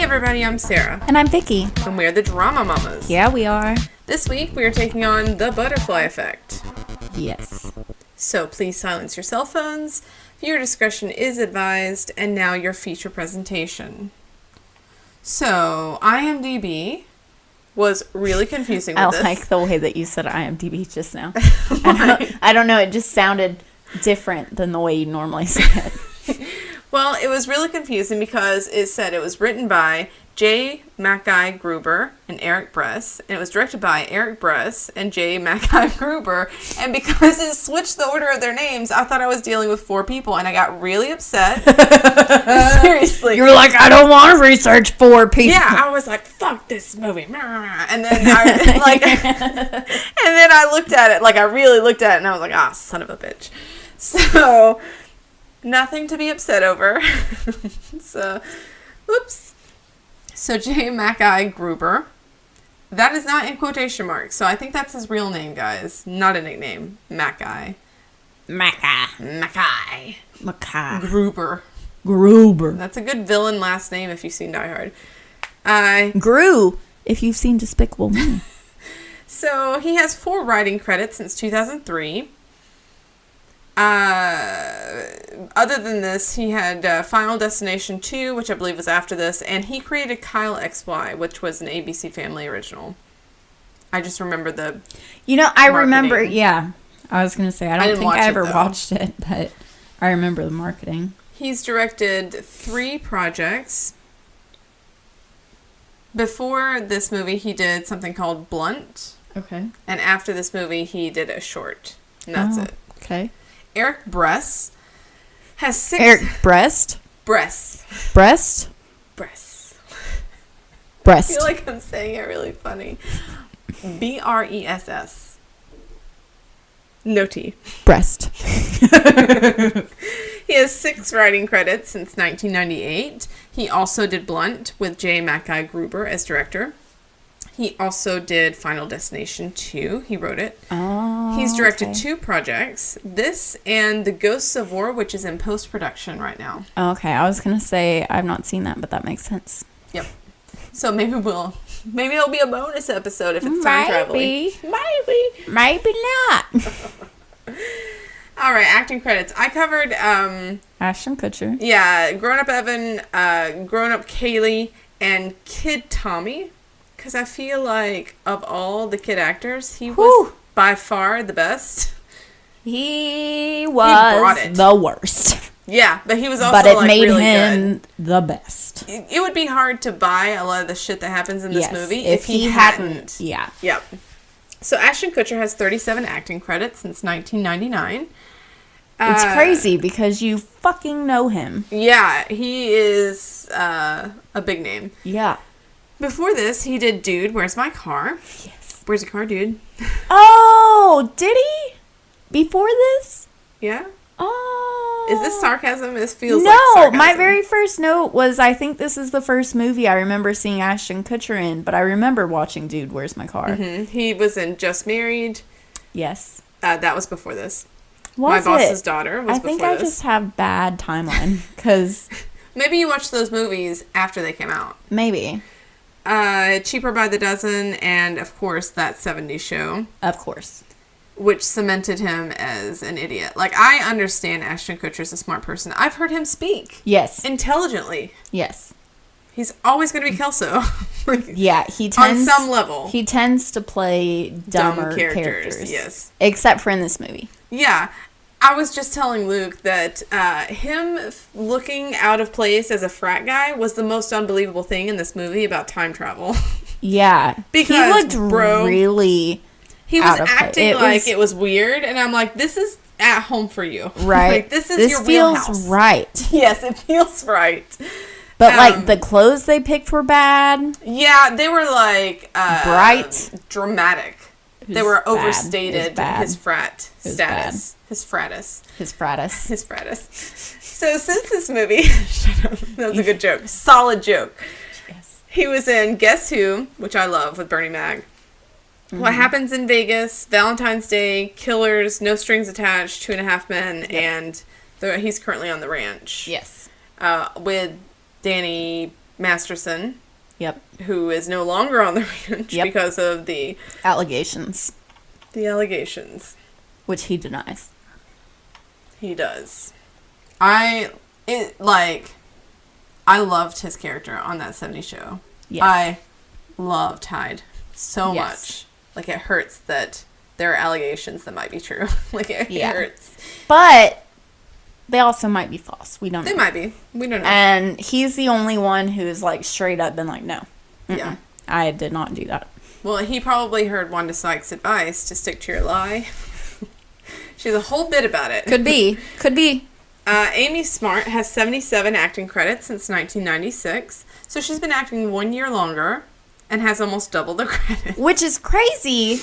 everybody, I'm Sarah. And I'm Vicky. And we're the Drama Mamas. Yeah, we are. This week we are taking on The Butterfly Effect. Yes. So please silence your cell phones. Viewer discretion is advised. And now your feature presentation. So, IMDb was really confusing with this. I like the way that you said IMDb just now. I don't know, it just sounded different than the way you normally say it. Well, it was really confusing because it said it was written by J. Mackay Gruber and Eric Bress, and it was directed by Eric Bress and J. Mackay Gruber, and because it switched the order of their names, I thought I was dealing with 4 people, and I got really upset. Seriously. You were like, I don't want to research 4 people. Yeah, I was like, fuck this movie. And then I looked at it, like I really looked at it, and I was like, ah, son of a bitch. So, nothing to be upset over. So, oops. So, J. Mackay Gruber. That is not in quotation marks, so I think that's his real name, guys. Not a nickname. Mackay. Mackay. Gruber. That's a good villain last name if you've seen Die Hard. Gru, if you've seen Despicable Me. So, he has 4 writing credits since 2003. Other than this, he had Final Destination 2, which I believe was after this, and he created Kyle XY, which was an ABC Family original. I just remember the remember, yeah. I was going to say, I don't think I ever watched it, but I remember the marketing. He's directed 3 projects. Before this movie, he did something called Blunt. Okay. And after this movie, he did a short. And that's it. Okay. Eric Bress has 6... Eric Breast? Breast. Breast? Breast. Breast. I feel like I'm saying it really funny. B-R-E-S-S. No T. Breast. He has 6 writing credits since 1998. He also did Blunt with J. Mackay Gruber as director. He also did Final Destination 2. He wrote it. Oh, He's directed 2 projects. This and The Ghosts of War, which is in post-production right now. Okay, I was going to say I've not seen that, but that makes sense. Yep. So maybe it'll be a bonus episode if it's time traveling. Maybe not. All right, acting credits. I covered Ashton Kutcher. Yeah, Grown-Up Evan, Grown-Up Kaylee, and Kid Tommy. Because I feel like of all the kid actors, he was by far the best. He was the worst. Yeah, but he was also but it made really him good. The best. It would be hard to buy a lot of the shit that happens in this movie if he hadn't. Yeah. Yep. So Ashton Kutcher has 37 acting credits since 1999. It's crazy because you fucking know him. Yeah, he is a big name. Yeah. Before this, he did Dude, Where's My Car? Yes. Where's your car, dude? Oh, did he? Before this? Yeah. Oh. Is this sarcasm? This feels like sarcasm. No, my very first note was I think this is the first movie I remember seeing Ashton Kutcher in, but I remember watching Dude, Where's My Car? Mm-hmm. He was in Just Married. Yes. That was before this. My Boss's Daughter was before this. I think I just have bad timeline, because... Maybe you watched those movies after they came out. Maybe. Cheaper by the Dozen, and of course That 70s Show. Of course. Which cemented him as an idiot. Like, I understand Ashton Kutcher's a smart person. I've heard him speak. Yes. Intelligently. Yes. He's always going to be Kelso. Yeah, he tends... On some level. He tends to play dumber characters. Yes. Except for in this movie. Yeah. I was just telling Luke that him looking out of place as a frat guy was the most unbelievable thing in this movie about time travel. Yeah. Because, he looked really He was acting like it was weird, and I'm like, this is at home for you. Right. Like, this is your wheelhouse. This feels right. Yes, it feels right. But, like, the clothes they picked were bad. Yeah, they were, like... bright. Dramatic. They were overstated his frat status. Bad. His fratus. His fratus. His fratus. So since this movie... Shut up. That was a good joke. Solid joke. Yes. He was in Guess Who, which I love, with Bernie Mac. Mm-hmm. What Happens in Vegas, Valentine's Day, Killers, No Strings Attached, 2.5 Men, and he's currently on The Ranch. Yes. With Danny Masterson. Yep. Who is no longer on the ranch because of the allegations. The allegations. Which he denies. He does. I loved his character on that 70s show. Yes. I loved Hyde so much. Like, it hurts that there are allegations that might be true. Like, it hurts. But they also might be false. We don't know. They might be. We don't know. And he's the only one who's, like, straight up been like, no. Yeah. I did not do that. Well, he probably heard Wanda Sykes' advice to stick to your lie. She has a whole bit about it. Could be. Amy Smart has 77 acting credits since 1996. So she's been acting 1 year longer and has almost double the credits. Which is crazy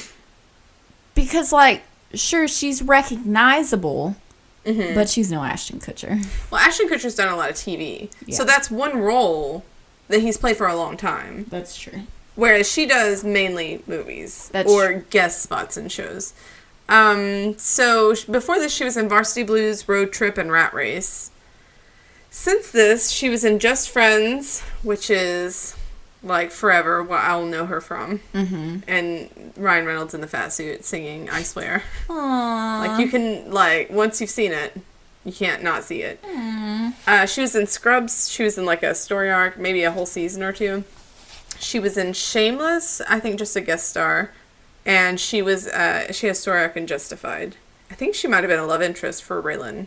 because, like, sure, she's recognizable, but she's no Ashton Kutcher. Well, Ashton Kutcher's done a lot of TV. Yeah. So that's one role that he's played for a long time. That's true. Whereas she does mainly movies guest spots in shows. So before this, she was in Varsity Blues, Road Trip, and Rat Race. Since this, she was in Just Friends, which is, like, forever what I'll know her from. Mm-hmm. And Ryan Reynolds in the fat suit singing I Swear. Aww. Like, you can, like, once you've seen it, you can't not see it. She was in Scrubs. She was in, like, a story arc, maybe a whole season or two. She was in Shameless, I think just a guest star. And she has story arc in Justified. I think she might have been a love interest for Raylan.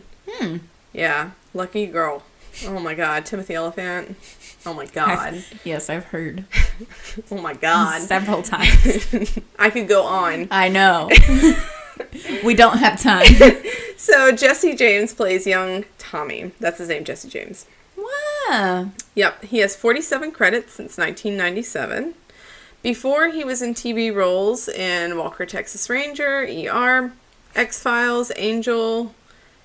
Yeah. Lucky girl. Oh my god. Timothy Olyphant. Oh my god. Yes, I've heard. Oh my god. Several times. I could go on. I know. We don't have time. So Jesse James plays young Tommy. That's his name, Jesse James. Wow. Yep. He has 47 credits since 1997. Before, he was in TV roles in Walker, Texas Ranger, ER, X-Files, Angel.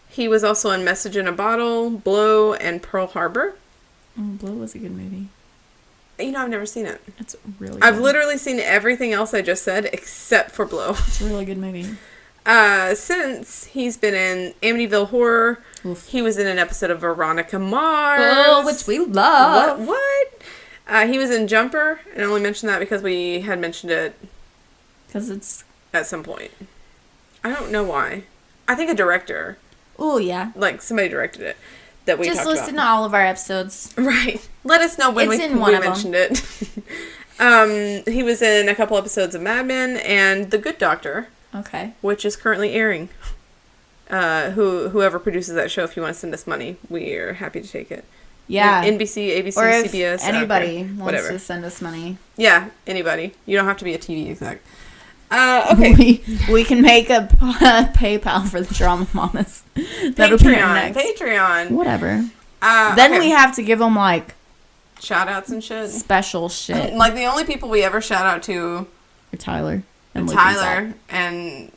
He was also in Message in a Bottle, Blow, and Pearl Harbor. Oh, Blow was a good movie. You know, I've never seen it. It's really good. I've literally seen everything else I just said except for Blow. It's a really good movie. Since he's been in Amityville Horror, he was in an episode of Veronica Mars. Oh, which we love. What? He was in Jumper, and I only mentioned that because we had mentioned it. Because it's... at some point. I don't know why. I think a director. Oh, yeah. Like, somebody directed it that we just talked about. listen to all of our episodes. Right. Let us know when we mentioned it. He was in a couple episodes of Mad Men and The Good Doctor. Okay. Which is currently airing. Whoever produces that show, if you want to send us money, we are happy to take it. Yeah. NBC, ABC, or if CBS. Anybody wants to send us money. Yeah, anybody. You don't have to be a TV exec. Okay. We can make a PayPal for the Drama Mamas. That'll be next. Patreon. Whatever. Then we have to give them, like... shout outs and shit. Special shit. Like, the only people we ever shout out to... are Tyler. And Tyler. And...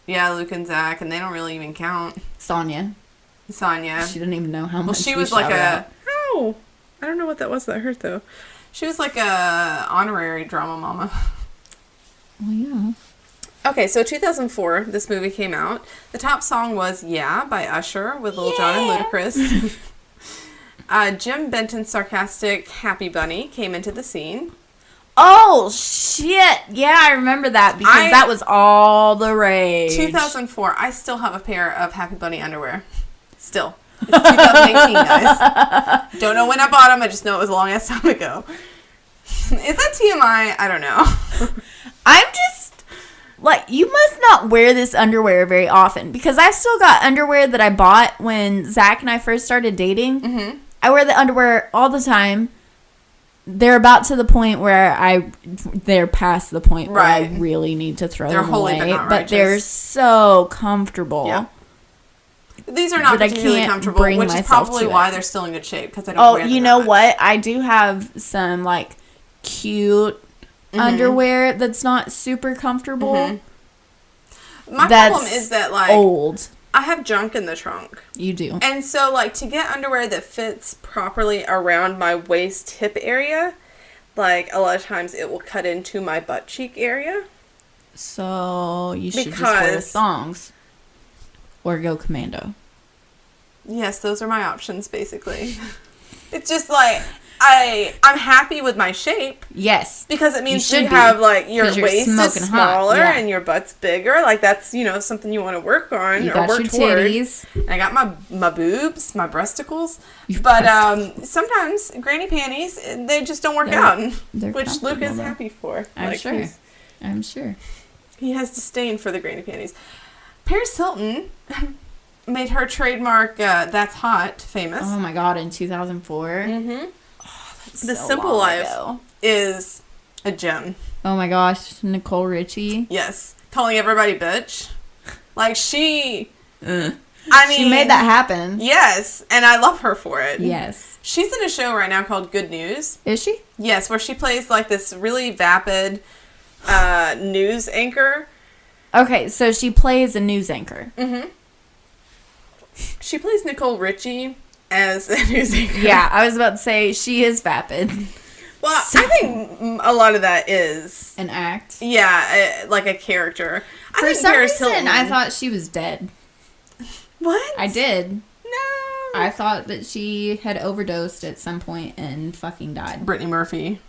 yeah, Luke and Zach. And they don't really even count. Sonia. She didn't even know how much. Well, she was like a... oh! I don't know what that was that hurt, though. She was like a honorary drama mama. Well, yeah. Okay, so 2004, this movie came out. The top song was Yeah by Usher with Lil Jon and Ludacris. Jim Benton's sarcastic Happy Bunny came into the scene. Oh, shit. Yeah, I remember that because that was all the rage. 2004, I still have a pair of Happy Bunny underwear. Still. It's 2018, guys. Don't know when I bought them. I just know it was a long ass time ago. Is that TMI? I don't know. I'm just, like, you must not wear this underwear very often because I've still got underwear that I bought when Zach and I first started dating. Mm-hmm. I wear the underwear all the time. They're about to the point where they're past the point where I really need to throw them away. But they're so comfortable. Yeah. These are not particularly comfortable, which is probably why they're still in good shape because I don't wear them. Oh, you know what? I do have some, like, cute underwear that's not super comfortable. Mm-hmm. My problem is that, like, old. I have junk in the trunk. You do. And so, like, to get underwear that fits properly around my waist hip area, like, a lot of times it will cut into my butt cheek area. So, you should just wear thongs. Or go commando. Yes, those are my options, basically. It's just like, I'm happy with my shape. Yes. Because it means you you have, like, your 'Cause you're waist is smoking hot. smaller Yeah. and your butt's bigger. Like, that's, you know, something you want to work on You or got work your toward. titties. I got my boobs, my breasticles. Your But sometimes granny panties, they just don't work out, They're which Luke comfortable, is though. happy for. I'm sure. I'm sure. He has disdain for the granny panties. Paris Hilton made her trademark "That's Hot" famous. Oh my god! In 2004. Mm-hmm. Oh, The Simple Life is a gem. Oh my gosh, Nicole Richie. Yes, calling everybody bitch. Like she. I mean, she made that happen. Yes, and I love her for it. Yes. She's in a show right now called Good News. Is she? Yes, where she plays like this really vapid news anchor. Okay, so she plays a news anchor. Mm-hmm. She plays Nicole Richie as a news anchor. Yeah, I was about to say she is vapid. Well, I think a lot of that is An act. yeah, like a character. For think some Paris reason, Hilton- I thought she was dead. What? I did. No. I thought that she had overdosed at some point and fucking died. Brittany Murphy.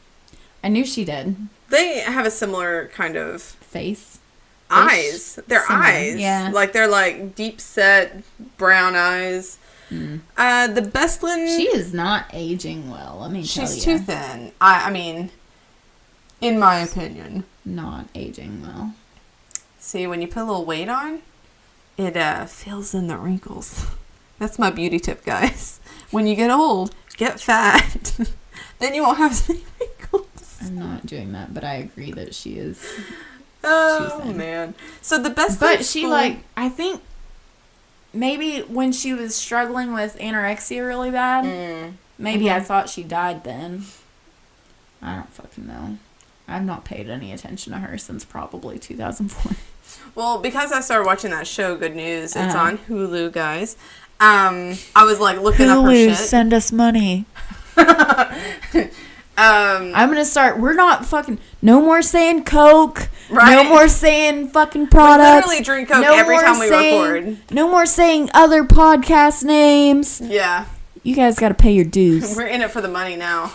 I knew she did. They have a similar kind of Face. eyes. Their Similar, eyes. yeah. Like they're like deep set brown eyes. The Bestlin. She is not aging well, let me tell you. She's too thin. I mean, in my opinion. Not aging well. See, when you put a little weight on, it fills in the wrinkles. That's my beauty tip, guys. When you get old, get fat. Then you won't have as many wrinkles. I'm not doing that, but I agree that she is. Oh, thin. man. So the Bestlin But she, school- like, I think maybe when she was struggling with anorexia really bad, maybe I thought she died then. I don't fucking know. I've not paid any attention to her since probably 2004. Well, because I started watching that show, Good News, it's on Hulu, guys. I was like looking up her shit. Send us money. I'm gonna start. We're not fucking. No more saying Coke. Right. No more saying fucking products. literally drink Coke every more time we saying- record. No more saying other podcast names. Yeah. You guys got to pay your dues. We're in it for the money now.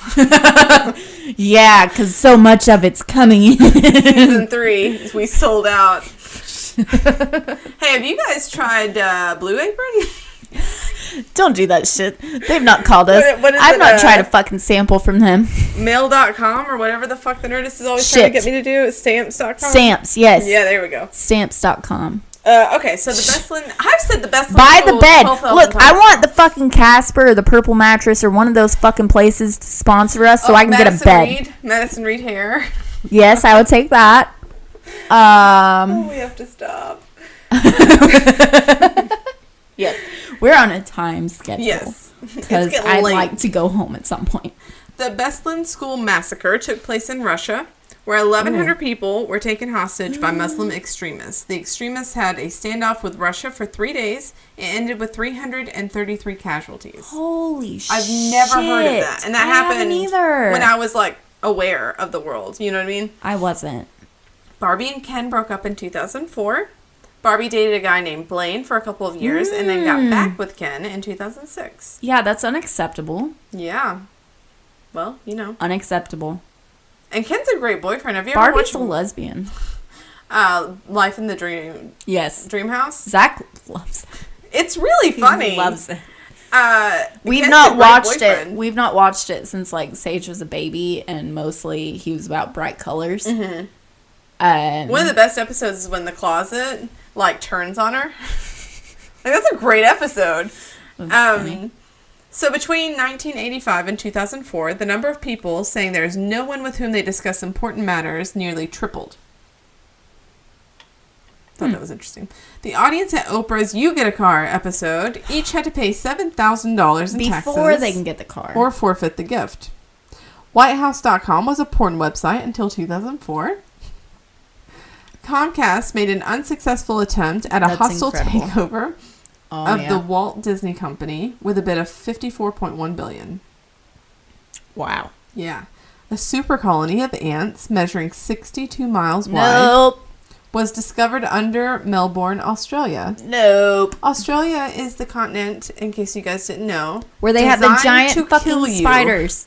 Yeah, because so much of it's coming in. Season 3, we sold out. Hey, have you guys tried Blue Apron? Don't do that shit. They've not called us. What is I've it, not tried a fucking sample from them. Mail.com or whatever the fuck the Nerdist is always trying to get me to do. Stamps.com? Stamps, yes. Yeah, there we go. Stamps.com. Okay, so the Bestlin... I've said the Bestlin... Buy the school bed. 12,000 Look, I times. want the fucking Casper or the Purple Mattress or one of those fucking places to sponsor us so I can get a bed. Madison Reed hair. Yes, I would take that. We have to stop. Yes. We're on a time schedule. Yes. Because getting I'd late. like to go home at some point. The Bestlin School massacre took place in Russia, where 1,100 people were taken hostage by Muslim extremists. The extremists had a standoff with Russia for 3 days. It ended with 333 casualties. Holy shit. I've never heard of that. And that happened either. when I was, like, aware of the world. You know what I mean? I wasn't. Barbie and Ken broke up in 2004. Barbie dated a guy named Blaine for a couple of years and then got back with Ken in 2006. Yeah, that's unacceptable. Yeah. Well, you know. Unacceptable. And Ken's a great boyfriend. Have you ever Barbie's watched a lesbian. Life in the Dream Yes. House? Zach loves it. It's really funny. He loves it. We've Ken's a not great watched boyfriend. it. We've not watched it since like Sage was a baby, and mostly he was about bright colors. Mm-hmm. One of the best episodes is when the closet like turns on her. Like that's a great episode. So between 1985 and 2004, the number of people saying there is no one with whom they discuss important matters nearly tripled. Thought that was interesting. The audience at Oprah's You Get a Car episode each had to pay $7,000 in taxes before they can get the car or forfeit the gift. Whitehouse.com was a porn website until 2004. Comcast made an unsuccessful attempt at a That's hostile incredible. takeover of the Walt Disney Company with a bid of $54.1 billion. Wow. Yeah. A super colony of ants measuring 62 miles wide was discovered under Melbourne, Australia. Nope. Australia is the continent, in case you guys didn't know, Where they have the designed giant to fucking kill you. spiders.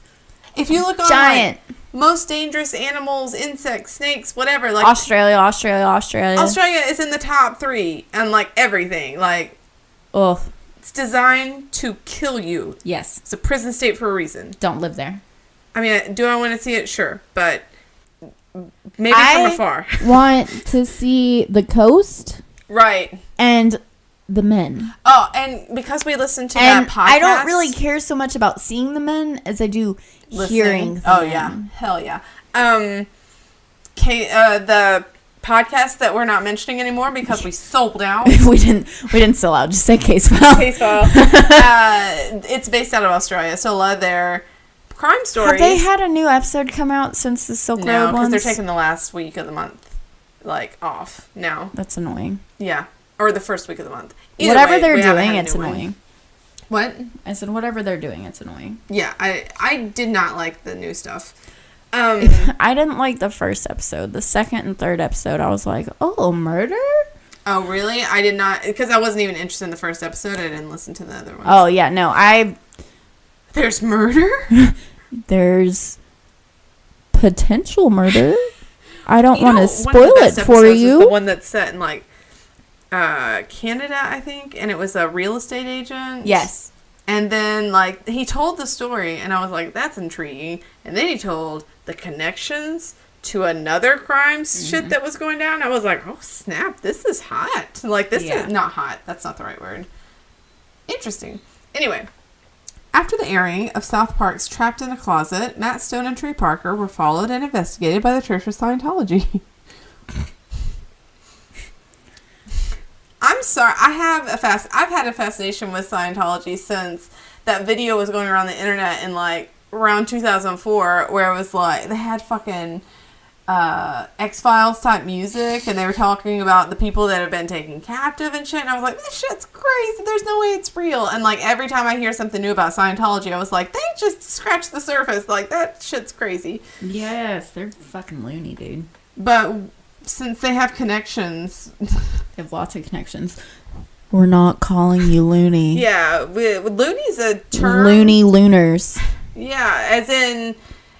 If you look on Giant. like, most dangerous animals, insects, snakes, whatever, like Australia. Australia is in the top 3 and like everything. Like, Oh, it's designed to kill you. yes. It's a prison state for a reason. Don't live there. I mean, do I want to see it? Sure, but maybe from afar. Want to see the coast Right. and the men. Oh, and because we listened to And that podcast, I don't really care so much about seeing the men as I do hearing them. Oh yeah, hell yeah. The podcast that we're not mentioning anymore because we sold out. we didn't sell out. Just say case file. Case file. It's based out of Australia, so a lot of their crime stories. Have they had a new episode come out since the Silk Road No, because ones? they're taking the last week of the month, like, off now. That's annoying. Yeah, or the first week of the month. Whatever they're doing, it's annoying. What? I said whatever they're doing, it's annoying. Yeah, I did not like the new stuff. I didn't like the first episode. The second and third episode, I was like, oh, murder? Oh, really? I did not, because I wasn't even interested in the first episode. I didn't listen to the other ones. Oh, yeah, no, There's murder? There's potential murder. I don't want to one spoil of the best it for episodes is you. the one that's set in, like, Canada, I think, and it was a real estate agent. Yes. And then, like, he told the story, and I was like, that's intriguing. And then he told the connections to another crime shit that was going down. I was like, oh, snap, this is hot. Like, this is not hot. That's not the right word. Interesting. Anyway, after the airing of South Park's Trapped in a Closet, Matt Stone and Trey Parker were followed and investigated by the Church of Scientology. I'm sorry. I've had a fascination with Scientology since that video was going around the internet in like around 2004, where it was like they had fucking X-Files type music, and they were talking about the people that have been taken captive and shit. And I was like, this shit's crazy. There's no way it's real. And like every time I hear something new about Scientology, I was like, they just scratched the surface. Like that shit's crazy. Yes, they're fucking loony, dude. But since they have connections, They have lots of connections. We're not calling you loony. yeah, loony's a term. Loony looners. Yeah, as in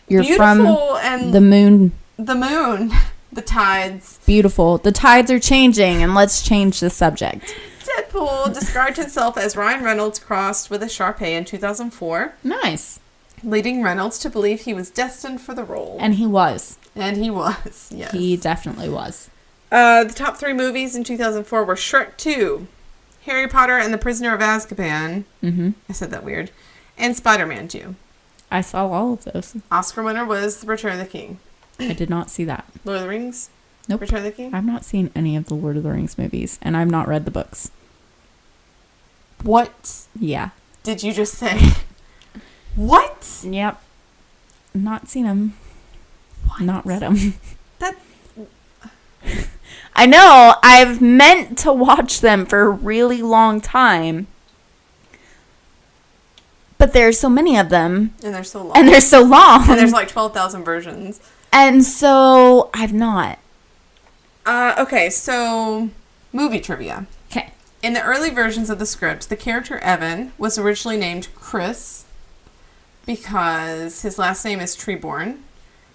You're beautiful from and the moon. the moon, the tides. Beautiful. The tides are changing, and let's change the subject. Deadpool described himself as Ryan Reynolds crossed with a Sharpay in 2004, Nice. leading Reynolds to believe he was destined for the role. And he was. And he was, yes. He definitely was. The top 3 movies in 2004 were Shrek 2, Harry Potter and the Prisoner of Azkaban. Mm-hmm. I said that weird. And Spider-Man 2. I saw all of those. Oscar winner was The Return of the King. I did not see that. Lord of the Rings? Nope. Return of the King? I've not seen any of the Lord of the Rings movies, and I've not read the books. What Yeah. did you just say? What? Yep. Not seen them. What? Not read them. That... I know. I've meant to watch them for a really long time. But there's so many of them. And they're so long. And they're so long. And there's like 12,000 versions. And so I've not. Okay, so movie trivia. Okay. In the early versions of the script, the character Evan was originally named Chris because his last name is Treeborn.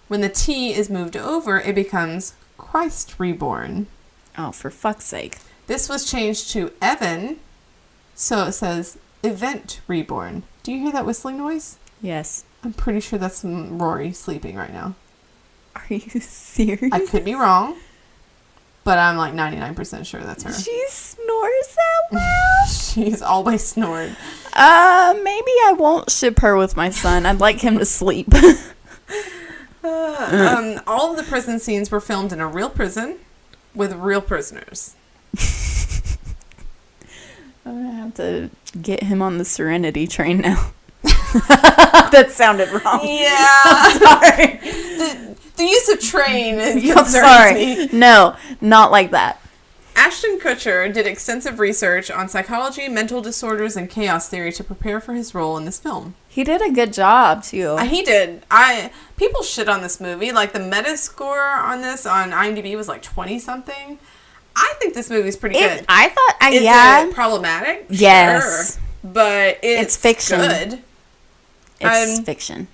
When the T is moved over, it becomes Christ Reborn. Oh, for fuck's sake. This was changed to Evan, so it says Event Reborn. Do you hear that whistling noise? Yes. I'm pretty sure that's Rory sleeping right now. Are you serious? I could be wrong, but I'm like 99% sure that's her. She snores out loud. She's always snored. Maybe I won't ship her with my son. I'd like him to sleep. All of the prison scenes were filmed in a real prison with real prisoners. I'm gonna have to get him on the Serenity train now. That sounded wrong. Yeah. I'm sorry. The use of train I'm concerns sorry. me. No, not like that. Ashton Kutcher did extensive research on psychology, mental disorders, and chaos theory to prepare for his role in this film. He did a good job, too. He did. People shit on this movie. Like, the Metascore on this on IMDb was like 20-something. I think this movie's pretty good. I thought, Is yeah. it problematic? Yes. Sure. But it's fiction. good. It's fiction.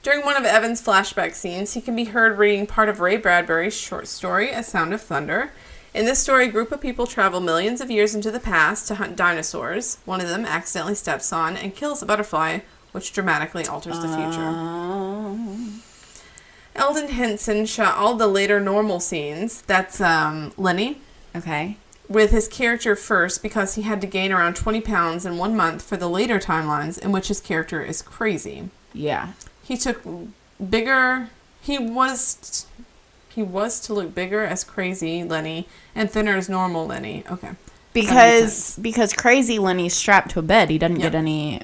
During one of Evan's flashback scenes, he can be heard reading part of Ray Bradbury's short story, A Sound of Thunder. In this story, a group of people travel millions of years into the past to hunt dinosaurs. One of them accidentally steps on and kills a butterfly, which dramatically alters the future. Eldon Henson shot all the later normal scenes. That's Lenny. Okay. With his character first because he had to gain around 20 pounds in 1 month for the later timelines in which his character is crazy. Yeah. He took bigger... He was to look bigger as crazy Lenny and thinner as normal Lenny. Okay. Because crazy Lenny's strapped to a bed. He doesn't get any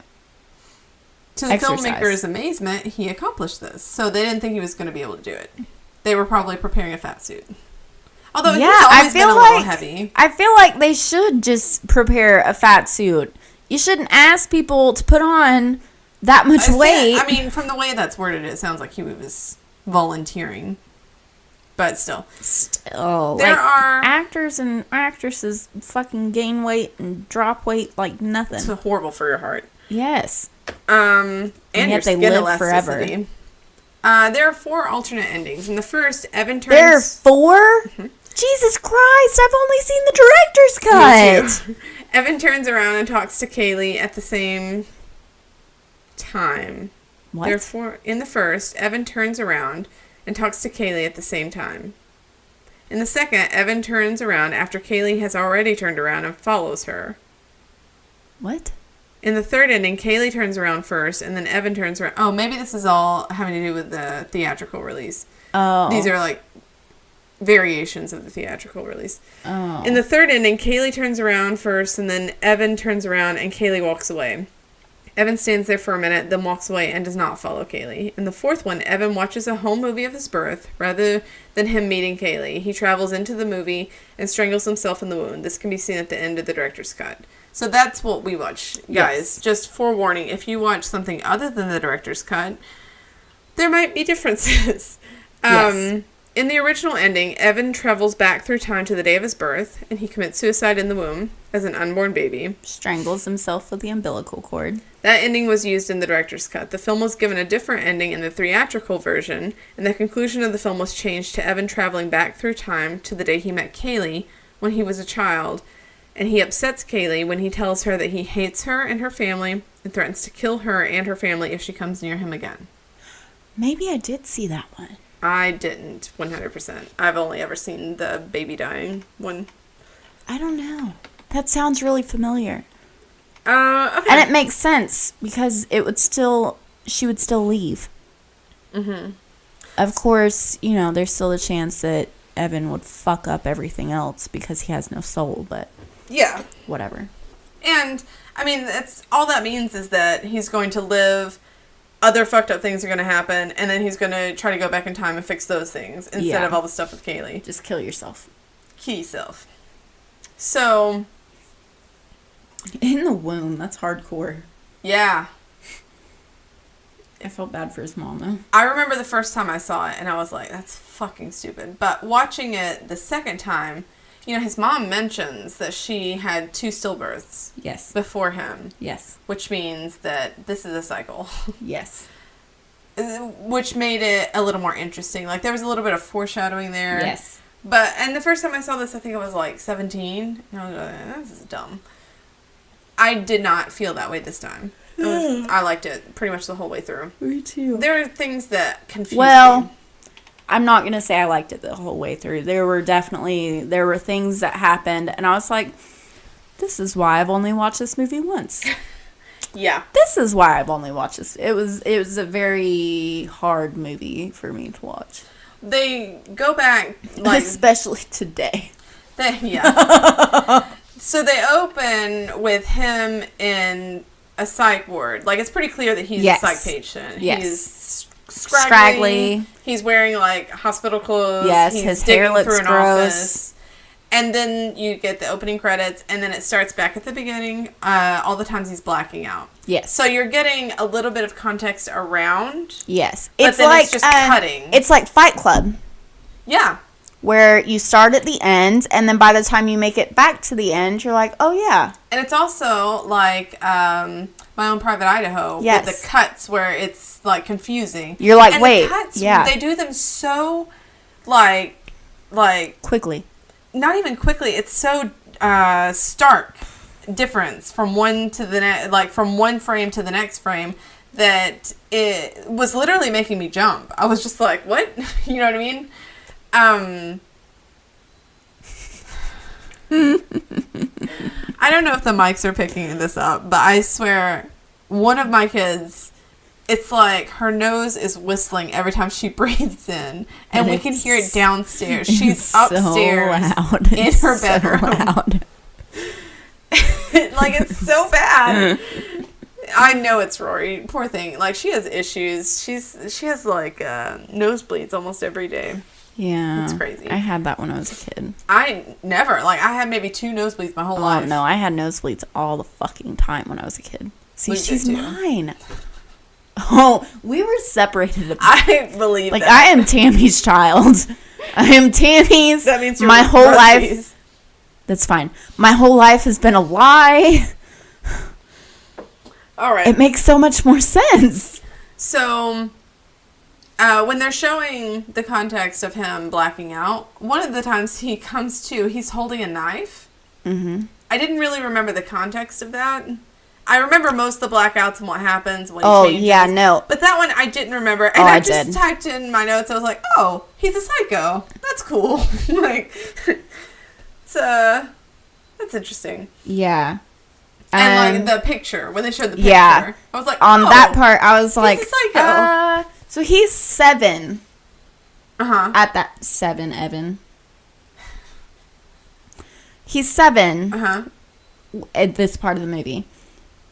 To the exercise. filmmaker's amazement, he accomplished this. So they didn't think he was going to be able to do it. They were probably preparing a fat suit. Although he's always been a little heavy. I feel like they should just prepare a fat suit. You shouldn't ask people to put on that much weight. I mean, from the way that's worded, it sounds like he was volunteering. But still. There are actors and actresses fucking gain weight and drop weight like nothing. It's horrible for your heart. Yes. And yet your they skin live elasticity. forever. There are 4 alternate endings. In the first, Evan turns... There are 4? Mm-hmm. Jesus Christ, I've only seen the director's cut. Evan turns around and talks to Kaylee at the same time. What? Therefore, in the first, Evan turns around and talks to Kaylee at the same time. In the second, Evan turns around after Kaylee has already turned around and follows her. What? In the third ending, Kaylee turns around first, and then Evan turns around. Oh, maybe this is all having to do with the theatrical release. Oh. These are like variations of the theatrical release. Oh. In the third ending, Kaylee turns around first, and then Evan turns around, and Kaylee walks away. Evan stands there for a minute, then walks away and does not follow Kaylee. In the fourth one, Evan watches a home movie of his birth, rather than him meeting Kaylee. He travels into the movie and strangles himself in the wound. This can be seen at the end of the director's cut. So that's what we watch, guys. Yes. Just forewarning, if you watch something other than the director's cut, there might be differences. Yes. In the original ending, Evan travels back through time to the day of his birth, and he commits suicide in the womb as an unborn baby. Strangles himself with the umbilical cord. That ending was used in the director's cut. The film was given a different ending in the theatrical version, and the conclusion of the film was changed to Evan traveling back through time to the day he met Kaylee when he was a child, and he upsets Kaylee when he tells her that he hates her and her family and threatens to kill her and her family if she comes near him again. Maybe I did see that one. I didn't, 100%. I've only ever seen the baby dying one. I don't know. That sounds really familiar. Okay. And it makes sense because she would still leave. Mm-hmm. Of course, there's still a chance that Evan would fuck up everything else because he has no soul, but yeah, whatever. And I mean, that's all that means is that he's going to live. Other fucked up things are going to happen, and then he's going to try to go back in time and fix those things instead of all the stuff with Kaylee. Just kill yourself. Kill yourself. So, in the womb, that's hardcore. Yeah. I felt bad for his mom, though. I remember the first time I saw it, and I was like, that's fucking stupid. But watching it the second time, his mom mentions that she had 2 stillbirths. Yes. Before him. Yes. Which means that this is a cycle. Yes. Which made it a little more interesting. Like, there was a little bit of foreshadowing there. Yes. And the first time I saw this, I think I was like 17. And I was like, this is dumb. I did not feel that way this time. I liked it pretty much the whole way through. Me too. There are things that confused me. I'm not going to say I liked it the whole way through. There were things that happened, and I was like, this is why I've only watched this movie once. Yeah. This is why I've only watched this. It was a very hard movie for me to watch. They go back, like... Especially today. Yeah. So they open with him in a psych ward. Like, it's pretty clear that he's a psych patient. Yes. He's scraggly. He's wearing, like, hospital clothes. Yes, he's his hair looks through an gross. office. And then you get the opening credits, and then it starts back at the beginning, all the times he's blacking out. Yes. So you're getting a little bit of context around. Yes. But then it's just cutting. It's like Fight Club. Yeah. where you start at the end, and then by the time you make it back to the end, you're like, oh, yeah. And it's also like My Own Private Idaho. Yes. With the cuts where it's, like, confusing. You're like, and wait, the cuts, yeah. They do them so, like... Quickly. Not even quickly. It's so stark difference from one to the next, like, from one frame to the next frame, that it was literally making me jump. I was just like, what? You know what I mean? I don't know if the mics are picking this up, but I swear one of my kids, it's like her nose is whistling every time she breathes in, and we can hear it downstairs. She's upstairs in her bedroom. So loud. Like, it's so bad. I know it's Rory. Poor thing. Like, she has issues. She has like nosebleeds almost every day. Yeah. It's crazy. I had that when I was a kid. I never. Like, I had maybe 2 nosebleeds my whole life. No, I had nosebleeds all the fucking time when I was a kid. See, Luke she's did too. mine. Oh, we were separated. I believe like, that. I am Tammy's child. I am Tammy's. That means you're my whole Rusty's. life. That's fine. My whole life has been a lie. All right. It makes so much more sense. So, when they're showing the context of him blacking out, one of the times he comes to, he's holding a knife. Mm-hmm. I didn't really remember the context of that. I remember most of the blackouts and what happens when Oh, he changes. yeah, no. But that one I didn't remember. And I just typed in my notes. I was like, oh, he's a psycho. That's cool. Like, that's interesting. Yeah. And, like, the picture, when they showed the picture. Yeah. I was like, on that part, I was like, he's a psycho. So he's 7. Uh-huh. At that 7, Evan. He's 7. Uh-huh. At this part of the movie.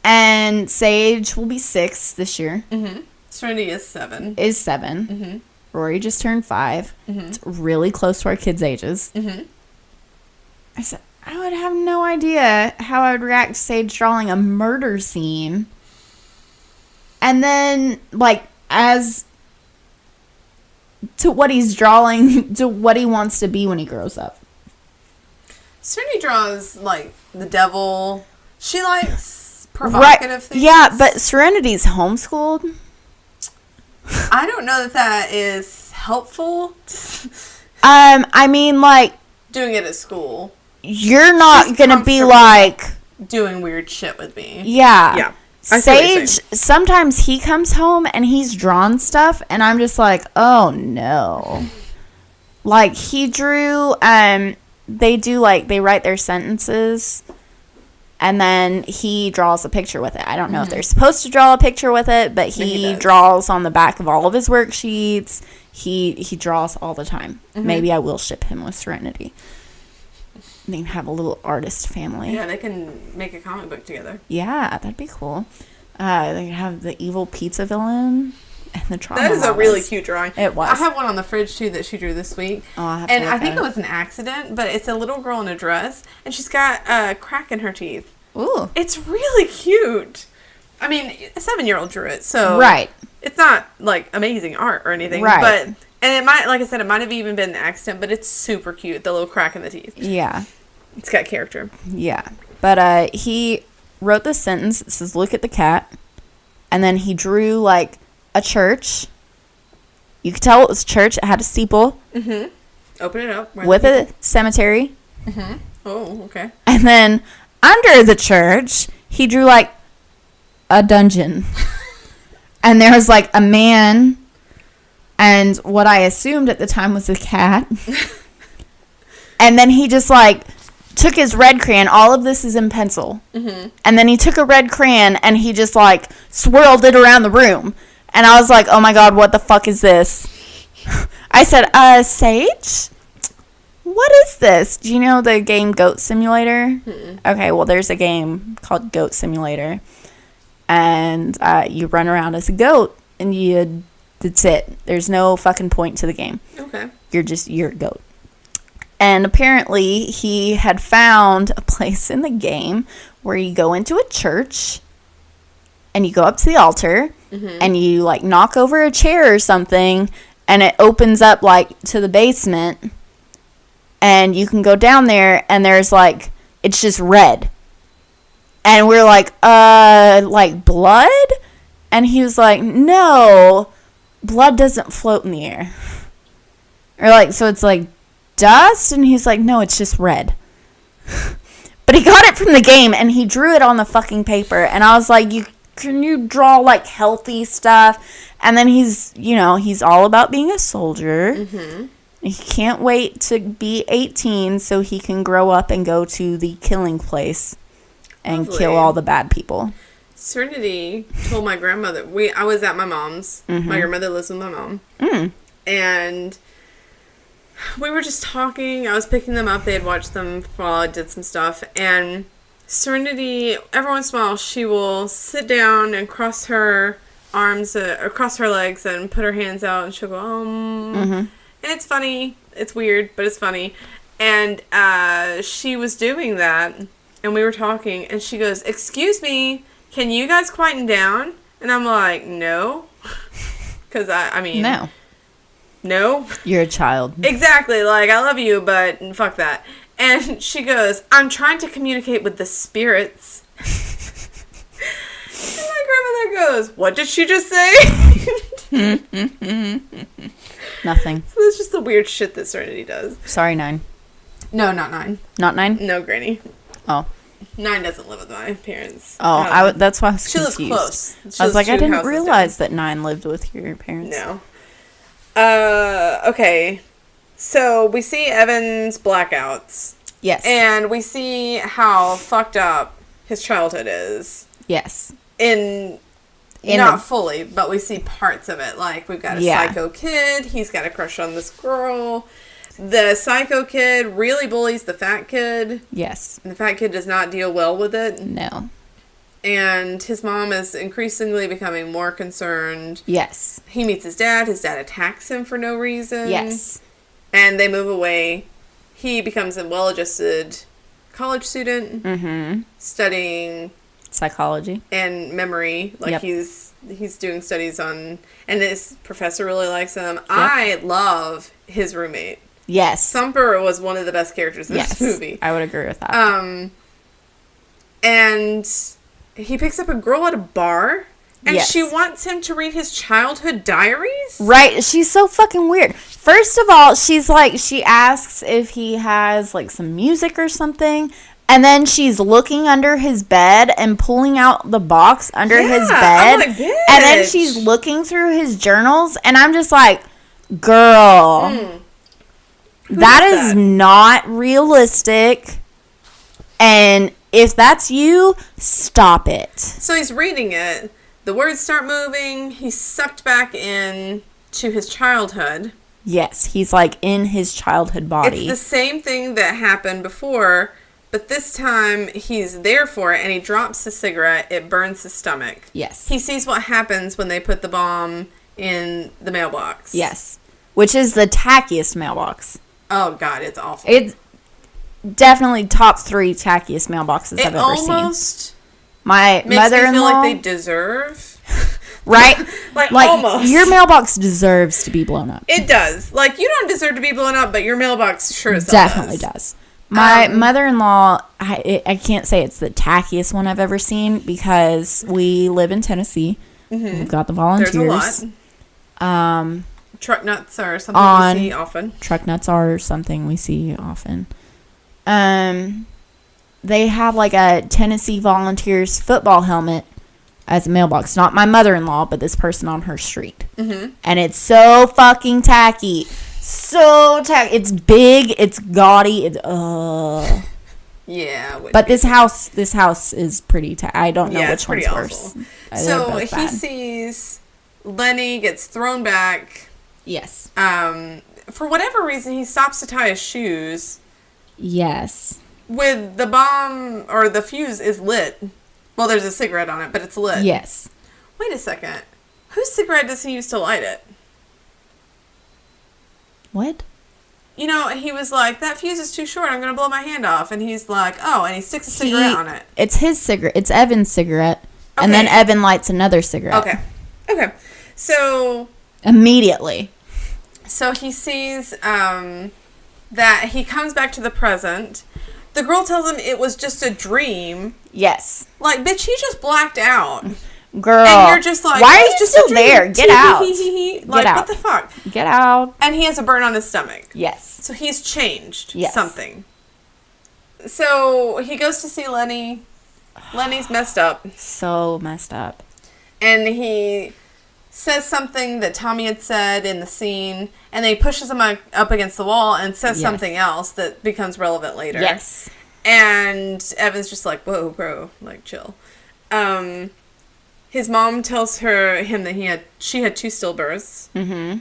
And Sage will be 6 this year. Mm-hmm. Serenity is 7. Is 7. Mm-hmm. Rory just turned 5. Mm-hmm. It's really close to our kids' ages. Mm-hmm. I said, I would have no idea how I would react to Sage drawing a murder scene. And then, like, as to what he's drawing, to what he wants to be when he grows up. Serenity draws, like, the devil. She likes provocative things. Yeah, but Serenity's homeschooled. I don't know that is helpful. I mean, like, doing it at school. You're not going to be, like, doing weird shit with me. Yeah. Yeah. Sage, sometimes he comes home and he's drawn stuff, and I'm just like, oh, no. Like, he drew, they do, like, they write their sentences, and then he draws a picture with it. I don't know if they're supposed to draw a picture with it, but he draws on the back of all of his worksheets. He draws all the time. Mm-hmm. Maybe I will ship him with Serenity. They can have a little artist family. Yeah, they can make a comic book together. Yeah, that'd be cool. They can have the evil pizza villain and the trauma. That is a really cute drawing. It was. I have one on the fridge, too, that she drew this week. Oh, I have and to look I think at it was an accident, but it's a little girl in a dress, and she's got a crack in her teeth. Ooh. It's really cute. I mean, a 7-year-old drew it, so... Right. It's not, like, amazing art or anything. Right. But... And it might, like I said, it might have even been an accident, but it's super cute, the little crack in the teeth. Yeah. It's got character. Yeah. But he wrote this sentence. It says, look at the cat. And then he drew, like, a church. You could tell it was a church. It had a steeple. Mm-hmm. Open it up. With a cemetery. Mm-hmm. Oh, okay. And then under the church, he drew, like, a dungeon. And there was, like, a man and what I assumed at the time was a cat. And then he just, like, took his red crayon. All of this is in pencil. Mm-hmm. And then he took a red crayon and he just, like, swirled it around the room. And I was like, oh, my God, what the fuck is this? I said, Sage? What is this? Do you know the game Goat Simulator? Mm-mm. Okay, well, there's a game called Goat Simulator. And you run around as a goat and that's it. There's no fucking point to the game. Okay. You're a goat. And apparently he had found a place in the game where you go into a church and you go up to the altar and you, like, knock over a chair or something and it opens up, like, to the basement and you can go down there, and there's, like, it's just red. And we're like blood? And he was like, no, blood doesn't float in the air. Or, like, so it's, like, dust? And he's like, no, it's just red. But he got it from the game, and he drew it on the fucking paper. And I was like, can you draw, like, healthy stuff? And then he's all about being a soldier. Mm-hmm. He can't wait to be 18 so he can grow up and go to the killing place and kill all the bad people. Serenity told my grandmother, I was at my mom's. Mm-hmm. My grandmother lives with my mom. Mm. And we were just talking. I was picking them up. They had watched them while I did some stuff. And Serenity, every once in a while, she will sit down and cross her arms, or cross her legs and put her hands out, and she'll go, Mm-hmm. And it's funny. It's weird, but it's funny. And she was doing that, and we were talking, and she goes, excuse me, can you guys quieten down? And I'm like, no. Because, I mean... No. You're a child. Exactly. Like, I love you, but fuck that. And she goes, I'm trying to communicate with the spirits. And my grandmother goes, what did she just say? Nothing. So that's just the weird shit that Serenity does. Sorry, 9. No, not 9. Not 9? No, Granny. Oh. 9 doesn't live with my parents. Oh, that's why I was confused. She lives close. I was like, I didn't realize that 9 lived with your parents. No. Okay. So we see Evan's blackouts. Yes. And we see how fucked up his childhood is. Yes. Not fully, but we see parts of it. Like, we've got a psycho kid. He's got a crush on this girl. The psycho kid really bullies the fat kid. Yes. And the fat kid does not deal well with it. No. And his mom is increasingly becoming more concerned. Yes. He meets his dad. His dad attacks him for no reason. Yes. And they move away. He becomes a well-adjusted college student. Mm-hmm. Studying... psychology. And memory. Like, he's doing studies on... And his professor really likes him. Yep. I love his roommate. Yes. Thumper was one of the best characters in this movie. I would agree with that. And... he picks up a girl at a bar, and she wants him to read his childhood diaries? Right. She's so fucking weird. First of all, she's like, she asks if he has, like, some music or something, and then she's looking under his bed and pulling out the box under his bed, I'm like, bitch. And then she's looking through his journals, and I'm just like, girl, that is not realistic, and... if that's you, stop it. So he's reading it. The words start moving. He's sucked back in to his childhood. Yes, he's like in his childhood body. It's the same thing that happened before, but this time he's there for it, and he drops the cigarette. It burns his stomach. Yes. He sees what happens when they put the bomb in the mailbox. Yes. Which is the tackiest mailbox. Oh, God, it's awful. It's definitely top 3 tackiest mailboxes I've ever seen. It almost my mother-in-law feel like they deserve. Right? like almost. Your mailbox deserves to be blown up. It does. Like, you don't deserve to be blown up, but your mailbox sure as hell definitely does. My mother-in-law, I can't say it's the tackiest one I've ever seen because we live in Tennessee. Mm-hmm. We've got the volunteers. There's a lot. Truck nuts are something we see often. Truck nuts are something we see often. They have like a Tennessee Volunteers football helmet as a mailbox. Not my mother-in-law, but this person on her street. Mm-hmm. And it's so fucking tacky. So tacky. It's big. It's gaudy. It's yeah. But this house is pretty tacky. I don't know which one's worse. So he sees Lenny gets thrown back. Yes. For whatever reason, he stops to tie his shoes. Yes. With the bomb, or the fuse is lit. Well, there's a cigarette on it, but it's lit. Yes. Wait a second. Whose cigarette does he use to light it? What? You know, he was like, that fuse is too short, I'm going to blow my hand off. And he's like, oh, and he sticks a cigarette on it. It's his cigarette. It's Evan's cigarette. Okay. And then Evan lights another cigarette. Okay. So... immediately. So he sees that he comes back to the present. The girl tells him it was just a dream. Yes. Like, bitch, he just blacked out. Girl. And you're just like, why are you still there? Get out. Like, what the fuck? Get out. And he has a burn on his stomach. Yes. So he's changed something. Yes. So he goes to see Lenny. Lenny's messed up. So messed up. And he says something that Tommy had said in the scene, and then he pushes him up against the wall and says something else that becomes relevant later. Yes. And Evan's just like, whoa, bro, like, chill. His mom tells him that she had 2 stillbirths. Mm-hmm.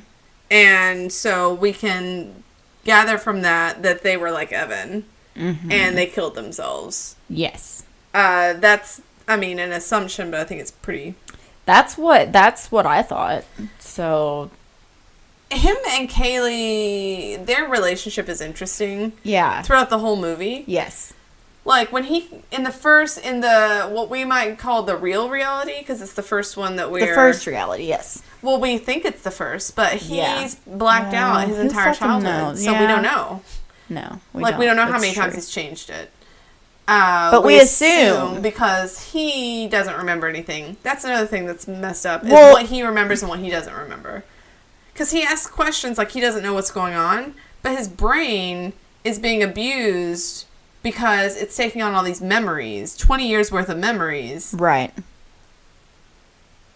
And so we can gather from that they were like Evan. Mm-hmm. And they killed themselves. Yes. That's, I mean, an assumption, but I think it's pretty... That's what I thought. So... Him and Kaylee, their relationship is interesting. Yeah. Throughout the whole movie. Yes. Like, when he, in the, what we might call the real reality, because it's the first one that we're... The first reality, yes. Well, we think it's the first, but he's blacked out his entire childhood, so we don't know. No, we don't know how many times he's changed it. But we assume because he doesn't remember anything. That's another thing that's messed up, is what he remembers and what he doesn't remember. Because he asks questions like he doesn't know what's going on, but his brain is being abused because it's taking on all these memories, 20 years worth of memories. Right.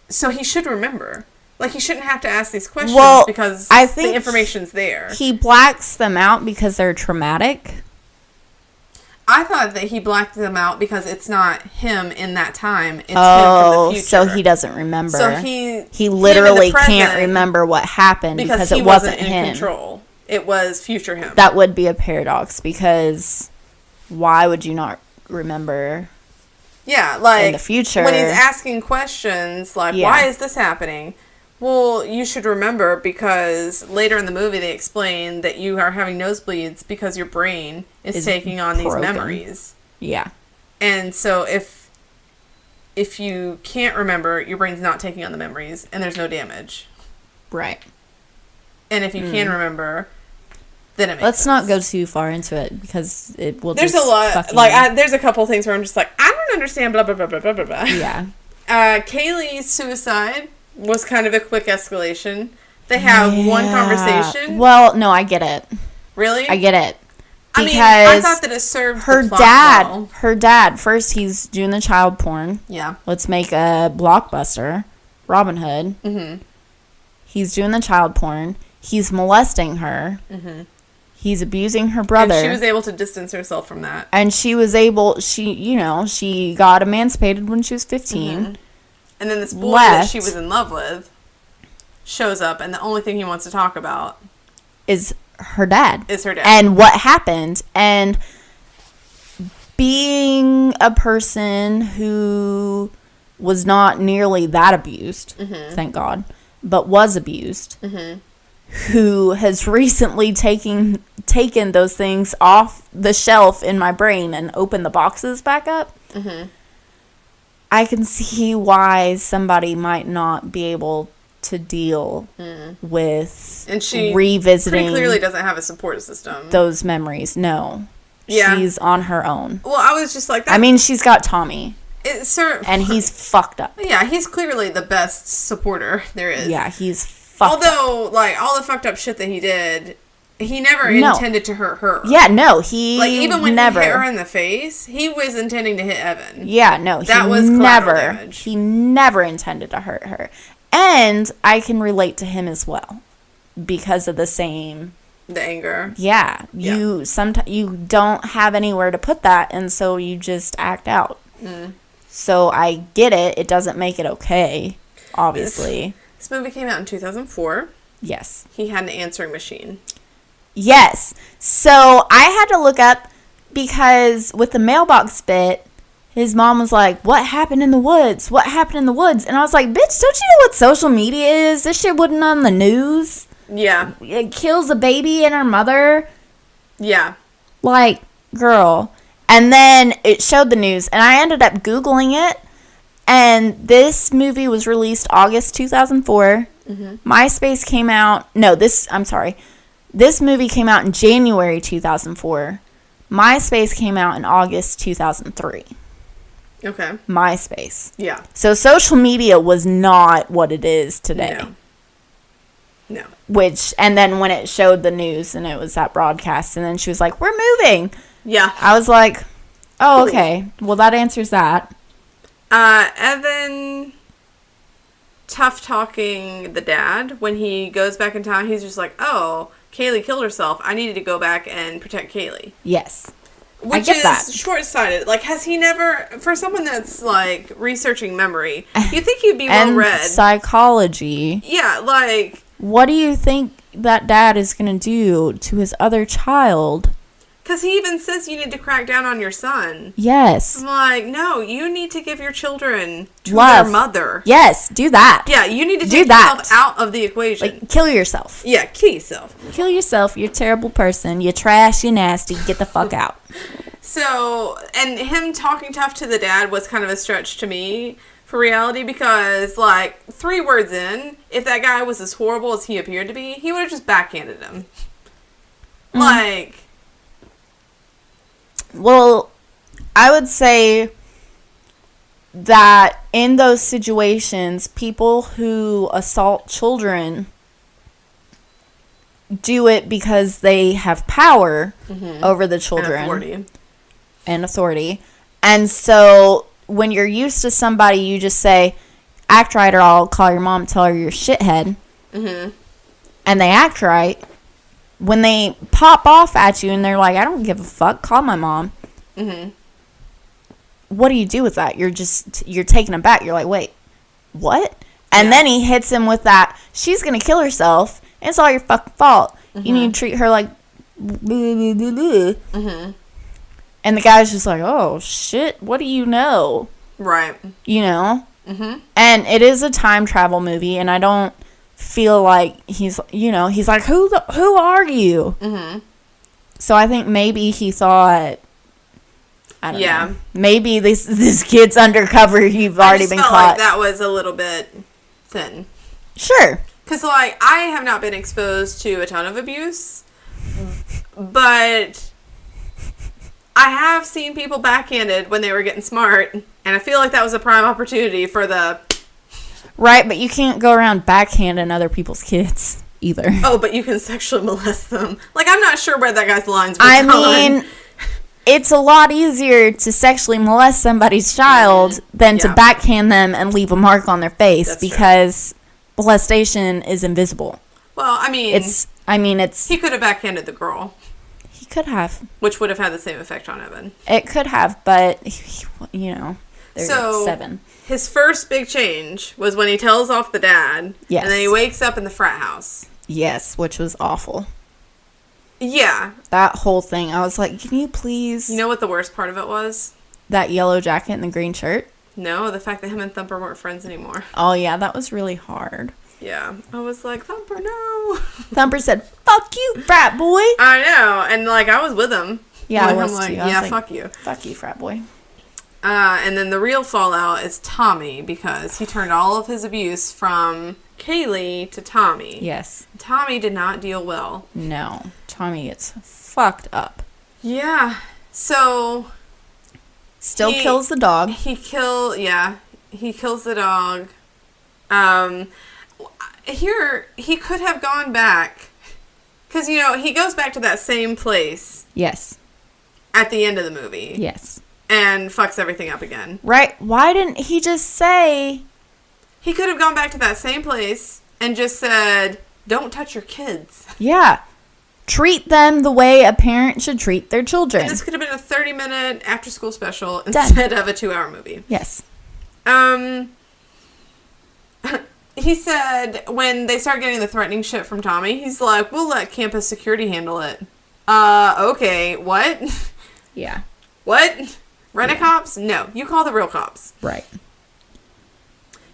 So he should remember. Like, he shouldn't have to ask these questions because I think the information's there. He blacks them out because they're traumatic. I thought that he blacked them out because it's not him in that time. It's him from the future. So he doesn't remember. So he literally can't remember what happened because it wasn't him. In control. It was future him. That would be a paradox because why would you not remember? Yeah, like in the future when he's asking questions like, why is this happening? Well, you should remember because later in the movie they explain that you are having nosebleeds because your brain is taking on these memories. Yeah. And so if you can't remember, your brain's not taking on the memories and there's no damage. Right. And if you can remember, then it makes Let's sense. not go too far into it because it will there's just a lot, like, there's a couple things where I'm just like, I don't understand, blah, blah, blah, blah, blah, blah, blah. Yeah. Kaylee's suicide was kind of a quick escalation. They have one conversation. Well, no, I get it. Really? I get it. Because I thought that it served her the plot dad, well. Her dad, first he's doing the child porn. Yeah. Let's make a blockbuster. Robin Hood. Mm-hmm. He's doing the child porn. He's molesting her. Mm-hmm. He's abusing her brother. And she was able to distance herself from that. And she got emancipated when she was 15. Mm-hmm. And then this boy that she was in love with shows up, and the only thing he wants to talk about is her dad. And what happened. And being a person who was not nearly that abused, thank God, but was abused, who has recently taken those things off the shelf in my brain and opened the boxes back up, I can see why somebody might not be able to deal with and she revisiting. Pretty clearly doesn't have a support system. Those memories, no. Yeah. She's on her own. Well, I was just like that. I mean, she's got Tommy. And he's fucked up. Yeah, he's clearly the best supporter there is. Yeah, he's fucked up. Although, like, all the fucked up shit that he did, he never intended to hurt her. Yeah, no, he like, even when never. he hit her in the face, he was intending to hit Evan. Yeah, no, that was collateral damage. He never intended to hurt her. And I can relate to him as well because of the anger. Yeah, you don't have anywhere to put that, and so you just act out. So I get it. It doesn't make it okay, obviously. This movie came out in 2004. Yes. He had an answering machine. Yes. So I had to look up because with the mailbox bit, his mom was like, what happened in the woods? What happened in the woods? And I was like, bitch, don't you know what social media is? This shit wasn't on the news. Yeah. It kills a baby and her mother. Yeah. Like, girl. And then it showed the news, and I ended up Googling it, and this movie was released August 2004. MySpace came out, This movie came out in January 2004. MySpace came out in August 2003. Okay. MySpace. Yeah. So social media was not what it is today. No. And then when it showed the news and it was that broadcast, and then she was like, "We're moving." Yeah. I was like, "Oh, okay. Well, that answers that." Evan tough talking the dad when he goes back in town. He's just like, "Oh, Kaylee killed herself. I needed to go back and protect Kaylee." Yes. Which I get is that. short-sighted. Like, has he never, for someone that's, like, researching memory, you think he'd be well-read. And psychology. Yeah, like... What do you think that dad is going to do to his other child? Because he even says you need to crack down on your son. Yes. I'm like, no, you need to give your children to Love. their mother. Yes, do that. Yeah, you need to Do take that. yourself out of the equation. Like, kill yourself. Yeah, kill yourself. Kill yourself. You're a terrible person. You're trash. You're nasty. Get the fuck out. So, and him talking tough to the dad was kind of a stretch to me for reality because, like, 3 words in, if that guy was as horrible as he appeared to be, he would have just backhanded him. Like... Well, I would say that in those situations, people who assault children do it because they have power over the children. And authority. And so when you're used to somebody, you just say, act right or I'll call your mom and tell her you're a shithead. Mm-hmm. And they act right. When they pop off at you and they're like, I don't give a fuck, call my mom. Mm-hmm. What do you do with that? You're taken aback. You're like, wait, what? And then he hits him with that, she's going to kill herself. And it's all your fucking fault. You need to treat her like... Mm-hmm. And the guy's just like, oh, shit, what do you know? Right. You know? Mm-hmm. And it is a time travel movie, and I don't feel like he's like, who are you? Mm-hmm. So I think maybe he thought, I don't know. Maybe this kid's undercover, you've already been caught. Like that was a little bit thin. Sure. Because, like, I have not been exposed to a ton of abuse, but I have seen people backhanded when they were getting smart, and I feel like that was a prime opportunity for the... Right, but you can't go around backhanding other people's kids either. Oh, but you can sexually molest them. Like, I'm not sure where that guy's lines were I mean, it's a lot easier to sexually molest somebody's child than to backhand them and leave a mark on their face. That's because molestation is invisible. Well, I mean... It's... He could have backhanded the girl. He could have. Which would have had the same effect on Evan. It could have, but, they're 7. His first big change was when he tells off the dad. Yes. And then he wakes up in the frat house. Yes, which was awful. Yeah. That whole thing. I was like, can you please... You know what the worst part of it was? That yellow jacket and the green shirt? No, the fact that him and Thumper weren't friends anymore. Oh, yeah, that was really hard. Yeah. I was like, Thumper, no. Thumper said, fuck you, frat boy. I know. And, like, I was with him. Yeah, like, I was I'm like, too. yeah, fuck you. Fuck you, frat boy. And then the real fallout is Tommy, because he turned all of his abuse from Kaylee to Tommy. Yes. Tommy did not deal well. No. Tommy gets fucked up. Yeah. So... Still kills the dog. He kills the dog. Here, he could have gone back. Because, he goes back to that same place. Yes. At the end of the movie. Yes. And fucks everything up again. Right. Why didn't he just say... He could have gone back to that same place and just said, don't touch your kids. Yeah. Treat them the way a parent should treat their children. And this could have been a 30-minute after-school special instead of a 2-hour movie. Yes. He said when they start getting the threatening shit from Tommy, he's like, we'll let campus security handle it. Okay, what? Yeah. What? Rent-a-cops? No, you call the real cops. Right.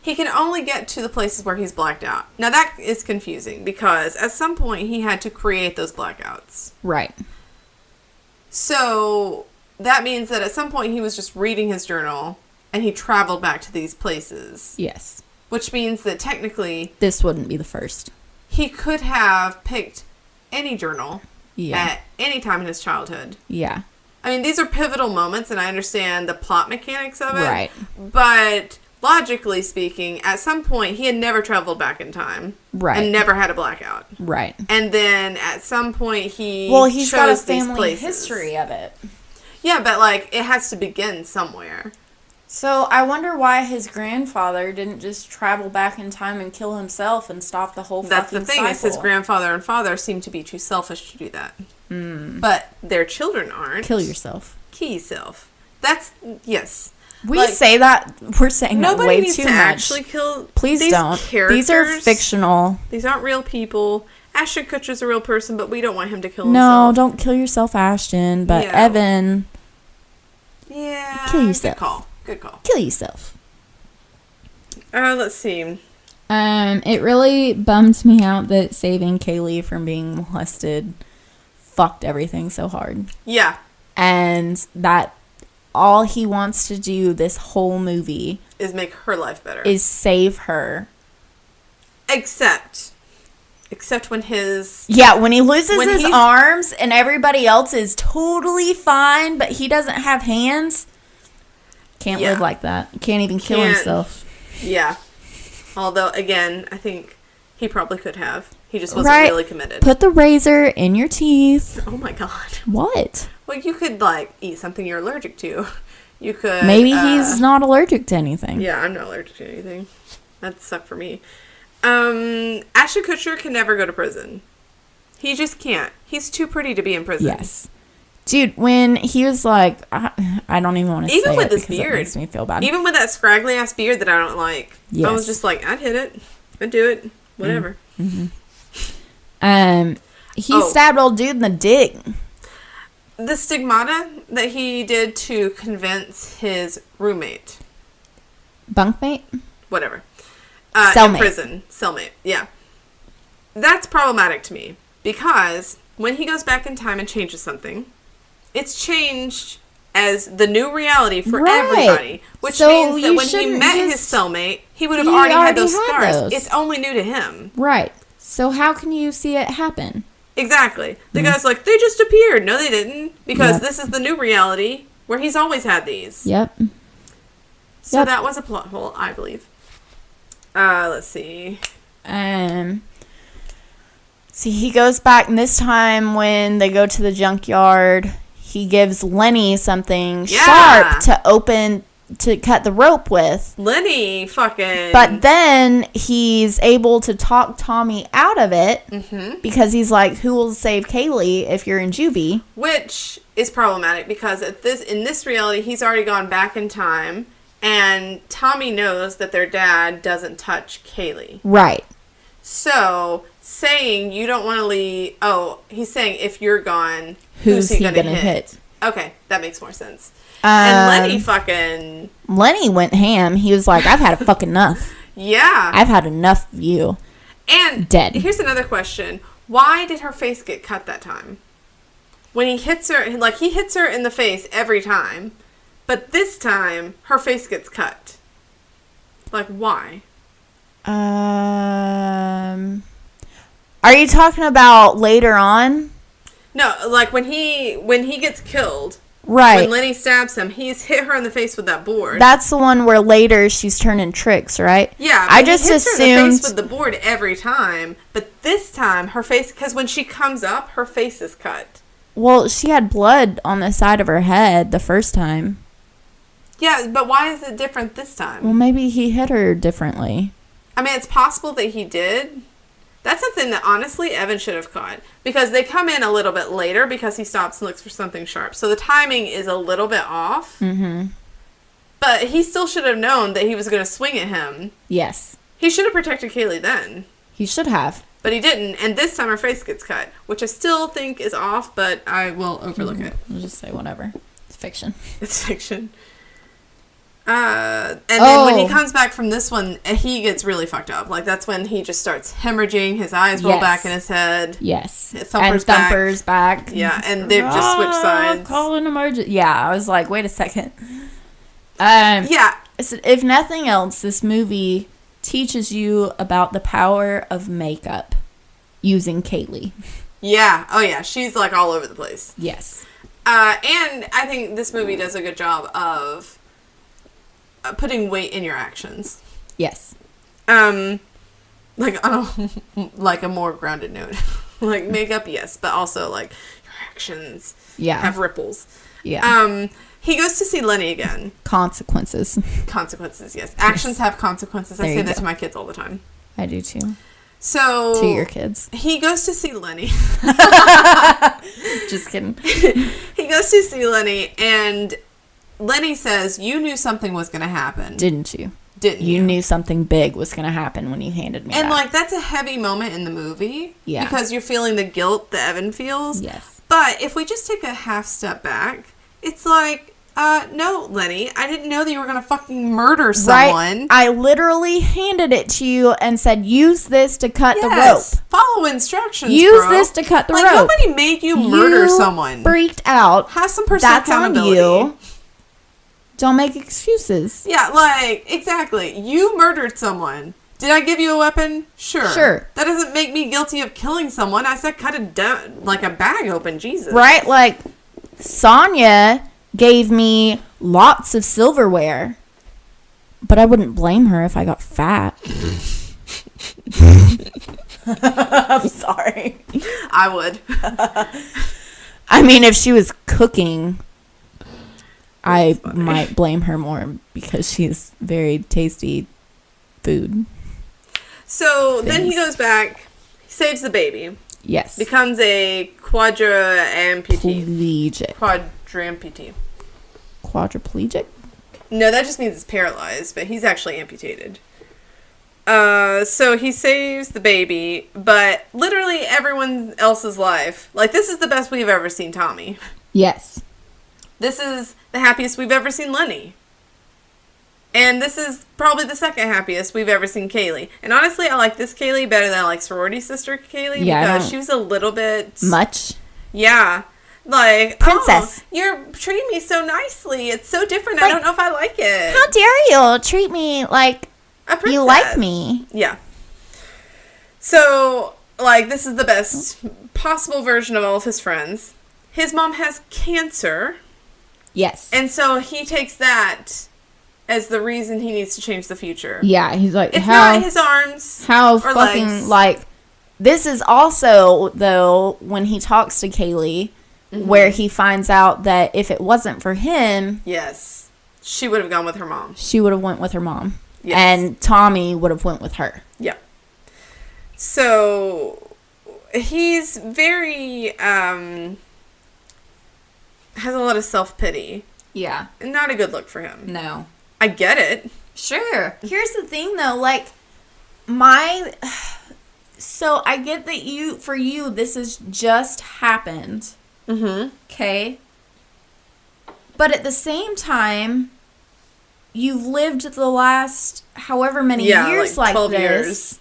He can only get to the places where he's blacked out. Now, that is confusing because at some point he had to create those blackouts. Right. So that means that at some point he was just reading his journal and he traveled back to these places. Yes. Which means that technically... This wouldn't be the first. He could have picked any journal Yeah. at any time in his childhood. Yeah. I mean, these are pivotal moments, and I understand the plot mechanics of it. Right. But logically speaking, at some point, he had never traveled back in time. Right. And never had a blackout. Right. And then at some point, he's got a family history of it. Yeah, but, like, it has to begin somewhere. So I wonder why his grandfather didn't just travel back in time and kill himself and stop the whole That's fucking the thing, cycle. is his grandfather and father seem to be too selfish to do that. But their children aren't. Kill yourself. Kill yourself. That's, yes. We Like, say that, we're saying that nobody way needs too to much. actually kill Please these don't. characters. These are fictional. These aren't real people. Ashton Kutcher's a real person, but we don't want him to kill No, himself. don't kill yourself, Ashton. But Yeah. Evan, Yeah. kill yourself. Good call. Good call. Kill yourself. Let's see. It really bummed me out that saving Kaylee from being molested fucked everything so hard. Yeah. And that all he wants to do this whole movie Is make her life better. is save her. Except when his... Yeah, when he loses When his he's- arms and everybody else is totally fine, but he doesn't have hands. Can't Yeah. live like that. Can't even kill Can't. himself. Yeah. Although, again, I think he probably could have. He just wasn't Right. really committed. Put the razor in your teeth. Oh my god. What? Well, you could, like, eat something you're allergic to. You could... Maybe he's not allergic to anything. Yeah, I'm not allergic to anything. That'd suck for me. Ashton Kutcher can never go to prison. He just can't. He's too pretty to be in prison. Yes. Dude, when he was like, I don't even want to say Even with it this because it beard. makes me feel bad. Even with that scraggly ass beard that I don't like. I Yes. was just like, I'd hit it. I'd do it. Whatever. He stabbed old dude in the dick. The stigmata that he did to convince his roommate, Bunkmate? whatever, Cellmate. in prison, cellmate, yeah. That's problematic to me because when he goes back in time and changes something, it's changed as the new reality for Right. everybody, which So means that you when he shouldn't met his just- cellmate, he would have He already had already those had scars. those. It's only new to him. Right. So how can you see it happen? Exactly. The guy's like, they just appeared. No, they didn't. Because Yep. this is the new reality where he's always had these. Yep. So Yep. that was a plot hole, I believe. Let's see. See, he goes back, and this time when they go to the junkyard, he gives Lenny something Yeah. sharp to cut the rope with. Lenny fucking... But then he's able to talk Tommy out of it because he's like, who will save Kaylee if you're in juvie? Which is problematic because in this reality, he's already gone back in time, and Tommy knows that their dad doesn't touch Kaylee. Right. So, saying you don't want to leave... Oh, he's saying if you're gone, Who's he gonna gonna hit? Okay, that makes more sense. And Lenny fucking... Lenny went ham. He was like, I've had a fucking enough. Yeah. I've had enough of you. And Dead. Here's another question. Why did her face get cut that time? When he hits her, like, he hits her in the face every time. But this time, her face gets cut. Like, why? Are you talking about later on? No, like, when he gets killed... Right. When Lenny stabs him, he's hit her in the face with that board. That's the one where later she's turning tricks, right? Yeah, I but just he hits her in the assumed face with the board every time. But this time, her face... Because when she comes up, her face is cut. Well, she had blood on the side of her head the first time. Yeah, but why is it different this time? Well, maybe he hit her differently. I mean, it's possible that he did. That's something that, honestly, Evan should have caught. Because they come in a little bit later because he stops and looks for something sharp. So the timing is a little bit off. Mm-hmm. But he still should have known that he was going to swing at him. Yes. He should have protected Kaylee then. He should have. But he didn't. And this time her face gets cut. Which I still think is off, but I will overlook it. I'll just say whatever. It's fiction. It's fiction. And then when he comes back from this one, he gets really fucked up. Like, that's when he just starts hemorrhaging. His eyes roll back in his head. Yes. Thumper's back. Yeah, and they've just switched sides. Call an emergency. Yeah, I was like, wait a second. Yeah. So if nothing else, this movie teaches you about the power of makeup using Kaylee. Yeah. Oh, yeah. She's, like, all over the place. Yes. And I think this movie does a good job of putting weight in your actions. Yes. Like, on a, like, a more grounded note. Like, makeup, yes, but also, like, your actions have ripples. Yeah. He goes to see Lenny again. Consequences. Consequences, yes. Actions have consequences. I say that to my kids all the time. I do, too. So... To your kids. He goes to see Lenny. Just kidding. He goes to see Lenny, and Lenny says, you knew something was going to happen. Didn't you? Didn't you? You knew something big was going to happen when you handed me and, that. like, that's a heavy moment in the movie. Yeah. Because you're feeling the guilt that Evan feels. Yes. But if we just take a half step back, it's like, no, Lenny, I didn't know that you were going to fucking murder someone. Right? I literally handed it to you and said, use this to cut the rope. Follow instructions, Use bro. this to cut the rope. Nobody made you murder someone. Freaked out. Have some personal accountability. That's on you. Don't make excuses. Yeah, like, exactly. You murdered someone. Did I give you a weapon? Sure. That doesn't make me guilty of killing someone. I said cut like a bag open. Jesus. Right? Like, Sonia gave me lots of silverware. But I wouldn't blame her if I got fat. I'm sorry. I would. I mean, if she was cooking, I might blame her more because she's very tasty food. So then he goes back, saves the baby. Yes. Becomes a Quadriplegic. Quadriplegic? No, that just means it's paralyzed, but he's actually amputated. So he saves the baby, but literally everyone else's life. Like, this is the best we've ever seen Tommy. Yes. This is the happiest we've ever seen Lenny. And this is probably the second happiest we've ever seen Kaylee. And honestly, I like this Kaylee better than I like sorority sister Kaylee because she was a little bit... Much? Yeah. Like, princess. Oh, you're treating me so nicely. It's so different. Like, I don't know if I like it. How dare you treat me like you like me? Yeah. So, like, this is the best possible version of all of his friends. His mom has cancer. Yes. And so he takes that as the reason he needs to change the future. Yeah, he's like, it's not his arms. How or fucking legs. like. This is also though when he talks to Kaylee, where he finds out that if it wasn't for him, yes, she would have gone with her mom. She would have went with her mom, yes. And Tommy would have went with her. Yeah. So he's very has a lot of self-pity. Yeah. Not a good look for him. No. I get it. Sure. Here's the thing, though. Like, so I get that for you, this has just happened. Mm-hmm. Okay? But at the same time, you've lived the last however many years like 12 this. Years.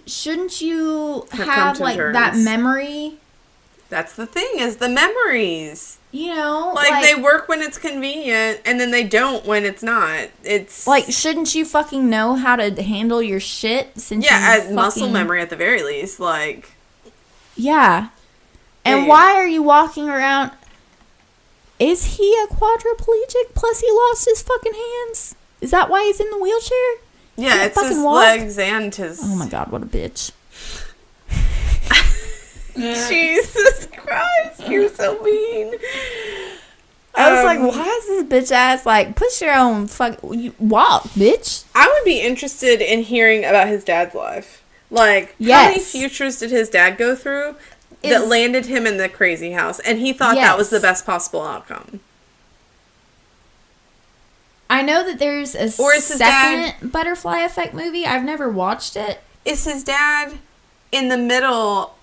Shouldn't you have, like, terms. that memory? That's the thing, is the memories. You know? Like, they work when it's convenient, and then they don't when it's not. It's... Like, shouldn't you fucking know how to handle your shit since as muscle memory at the very least, like... Yeah. And why are you walking around... Is he a quadriplegic plus he lost his fucking hands? Is that why he's in the wheelchair? Yeah, it's his legs and his... Oh my god, what a bitch. Jesus Christ, you're so mean. I was like, why is this bitch ass like, push your own walk, bitch? I would be interested in hearing about his dad's life. Like, how many futures did his dad go through that landed him in the crazy house? And he thought that was the best possible outcome. I know that there's a second Butterfly Effect movie. I've never watched it. Is his dad in the middle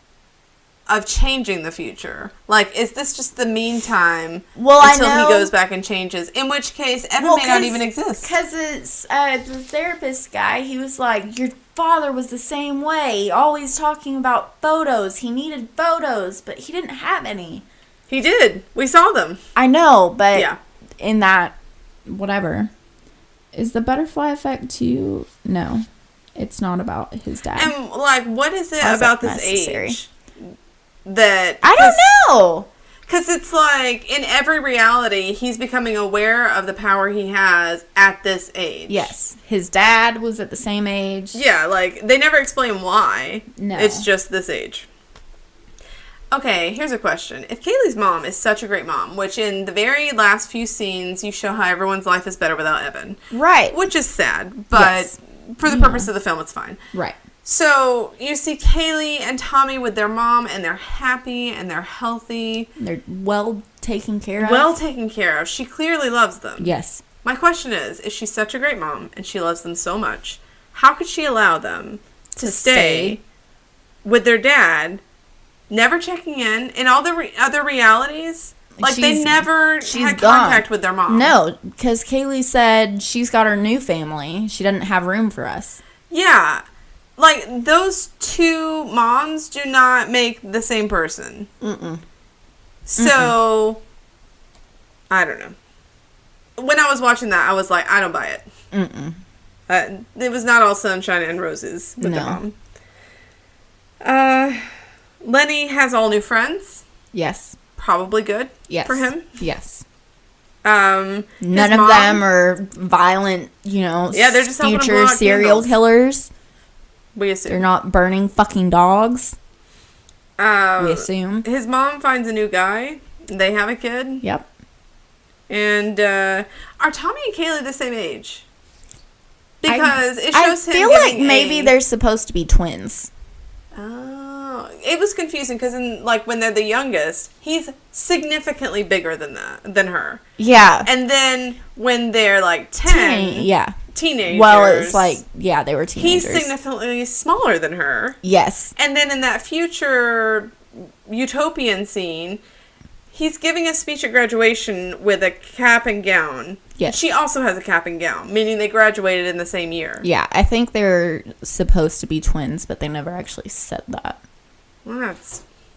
of changing the future? Like, is this just the meantime until he goes back and changes? In which case, Evan may not even exist. Because it's the therapist guy, he was like, your father was the same way, always talking about photos. He needed photos, but he didn't have any. He did. We saw them. I know, but in that, whatever. Is the Butterfly Effect to you? No. It's not about his dad. And, like, what is it about this age that... I don't know. Because it's like, in every reality, he's becoming aware of the power he has at this age. Yes. His dad was at the same age. Yeah, like, they never explain why. No. It's just this age. Okay, here's a question. If Kaylee's mom is such a great mom, which in the very last few scenes, you show how everyone's life is better without Evan. Right. Which is sad, but Yes. for the purpose of the film, it's fine. Right. So, you see Kaylee and Tommy with their mom, and they're happy, and they're healthy. They're well taken care of. Well taken care of. She clearly loves them. Yes. My question is she such a great mom, and she loves them so much, how could she allow them to stay with their dad, never checking in all the other realities? Like, they never had contact with their mom. No, because Kaylee said she's got her new family. She doesn't have room for us. Yeah. Like, those two moms do not make the same person. Mm-mm. So, I don't know. When I was watching that, I was like, I don't buy it. Mm-mm. It was not all sunshine and roses with the mom. Lenny has all new friends. Yes. Probably good for him. Yes. None of them are violent, they're just future serial killers. We assume. They're not burning fucking dogs. We assume. His mom finds a new guy. They have a kid. Yep. And are Tommy and Kaylee the same age? Because it shows him. I feel like maybe they're supposed to be twins. Oh, it was confusing because when they're the youngest, he's significantly bigger than her. Yeah. And then when they're like 10, teenagers. Well, it's like, they were teenagers. He's significantly smaller than her. Yes. And then in that future utopian scene, he's giving a speech at graduation with a cap and gown. Yes. She also has a cap and gown, meaning they graduated in the same year. Yeah, I think they're supposed to be twins, but they never actually said that. Well,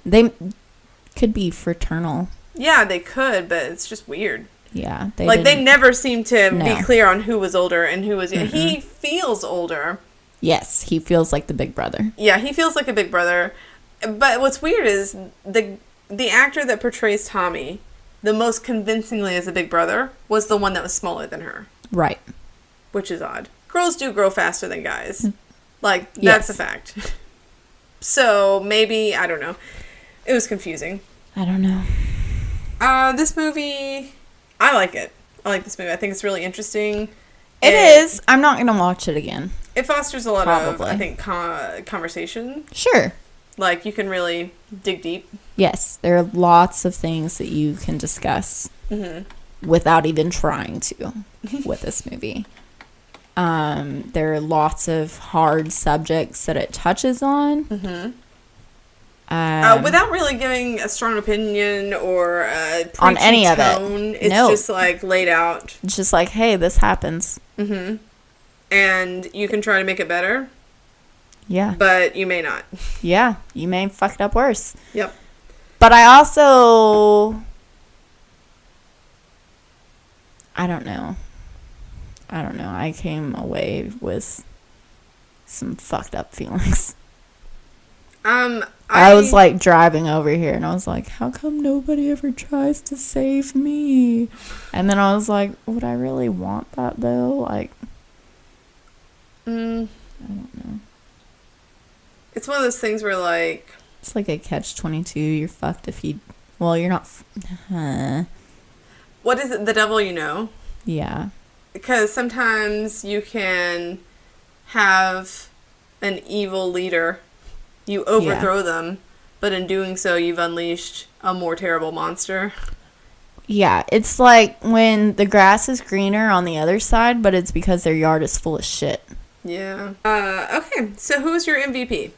they could be fraternal. Yeah, they could, but it's just weird. Yeah. They never seem to be clear on who was older and who was... Mm-hmm. He feels older. Yes, he feels like the big brother. Yeah, he feels like a big brother. But what's weird is the actor that portrays Tommy the most convincingly as a big brother was the one that was smaller than her. Right. Which is odd. Girls do grow faster than guys. That's a fact. So, maybe, I don't know. It was confusing. I don't know. This movie, I like it. I like this movie. I think it's really interesting. It is. I'm not going to watch it again. It fosters a lot of, I think, conversation. Sure. You can really dig deep. Yes, there are lots of things that you can discuss without even trying to with this movie. There are lots of hard subjects that it touches on. Without really giving a strong opinion or a on any tone, of it. It's just laid out. It's just hey, this happens. And you can try to make it better. Yeah. But you may not. Yeah, you may fuck it up worse. Yep. But I also... I don't know. I came away with some fucked up feelings. I was driving over here and I was like, how come nobody ever tries to save me? And then I was like, would I really want that though? I don't know. It's one of those things where it's like a catch-22. You're fucked if you... Well, you're not... What is it? The devil you know? Yeah. Because sometimes you can have an evil leader. You overthrow them. But in doing so, you've unleashed a more terrible monster. Yeah. It's like when the grass is greener on the other side, but it's because their yard is full of shit. Yeah. Okay. So who's your MVP?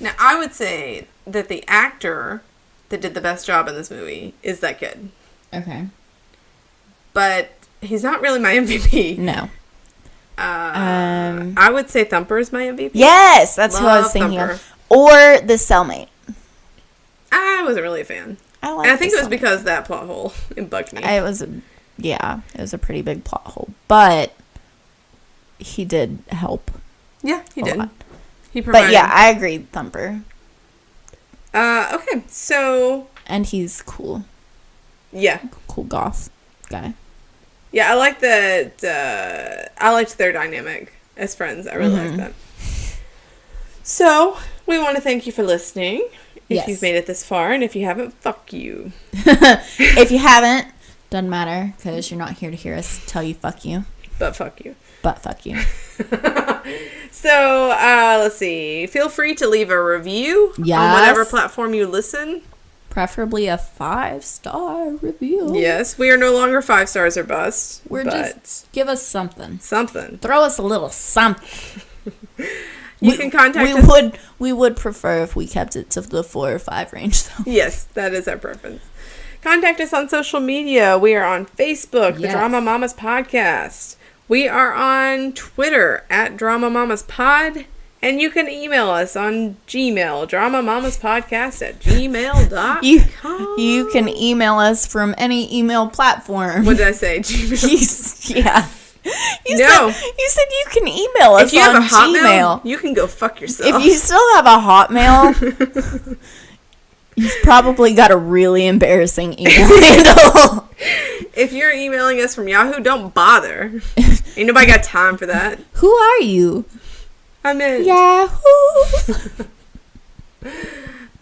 Now, I would say that the actor that did the best job in this movie is that kid. Okay. But he's not really my MVP. No. I would say Thumper is my MVP. Yes, that's who I was thinking of. Or the cellmate. I wasn't really a fan. I think it was because that plot hole. It bugged me. It was a pretty big plot hole. But he did help. Yeah, he did. Lot. He provided. But yeah, I agree, Thumper. Okay, so... And he's cool. Yeah. Cool goth guy. Yeah, I like that. I liked their dynamic as friends. I really like that. So, we want to thank you for listening. If you've made it this far, and if you haven't, fuck you. If you haven't, doesn't matter, because you're not here to hear us tell you fuck you. But fuck you. But fuck you. So, let's see. Feel free to leave a review on whatever platform you listen. Preferably a 5-star review. Yes, we are no longer 5 stars or bust. Just give us something. Something. Throw us a little something. You can contact us. We would prefer if we kept it to the 4 or 5 range, though. Yes, that is our preference. Contact us on social media. We are on Facebook, the Drama Mamas Podcast. We are on Twitter at Drama Mamas Pod. And you can email us on Gmail, dramamamaspodcast@gmail.com. You can email us from any email platform. What did I say? Gmail? Yeah. You said you can email us if you on have a Hotmail, Gmail. you can go fuck yourself. If you still have a Hotmail, you've probably got a really embarrassing email handle. If you're emailing us from Yahoo, don't bother. Ain't nobody got time for that. Who are you? I'm in Yahoo.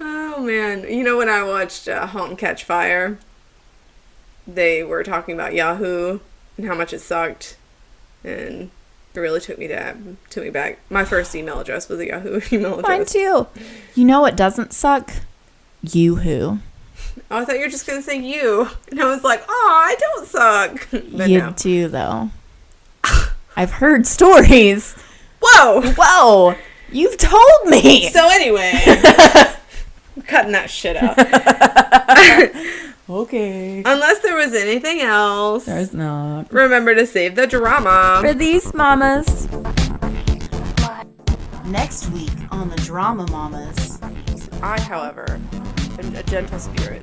Oh, man. You know, when I watched *Halt and Catch Fire*, they were talking about Yahoo and how much it sucked. And it really took me back. My first email address was a Yahoo email address. Mine too. You know what doesn't suck? Yoo-hoo. Oh, I thought you were just going to say you. And I was like, oh, I don't suck. But You do, though. I've heard stories. Whoa. You've told me. So anyway, I'm cutting that shit out. Okay. Unless there was anything else. There's not. Remember to save the drama. For these mamas. Next week on the Drama Mamas. I, however, am a gentle spirit.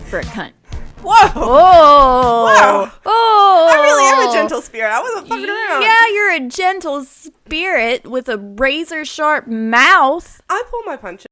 For a cunt. Whoa! Oh! Wow! Oh! I really am a gentle spirit. I wasn't fucking around. Yeah, you're a gentle spirit with a razor sharp mouth. I pull my punches.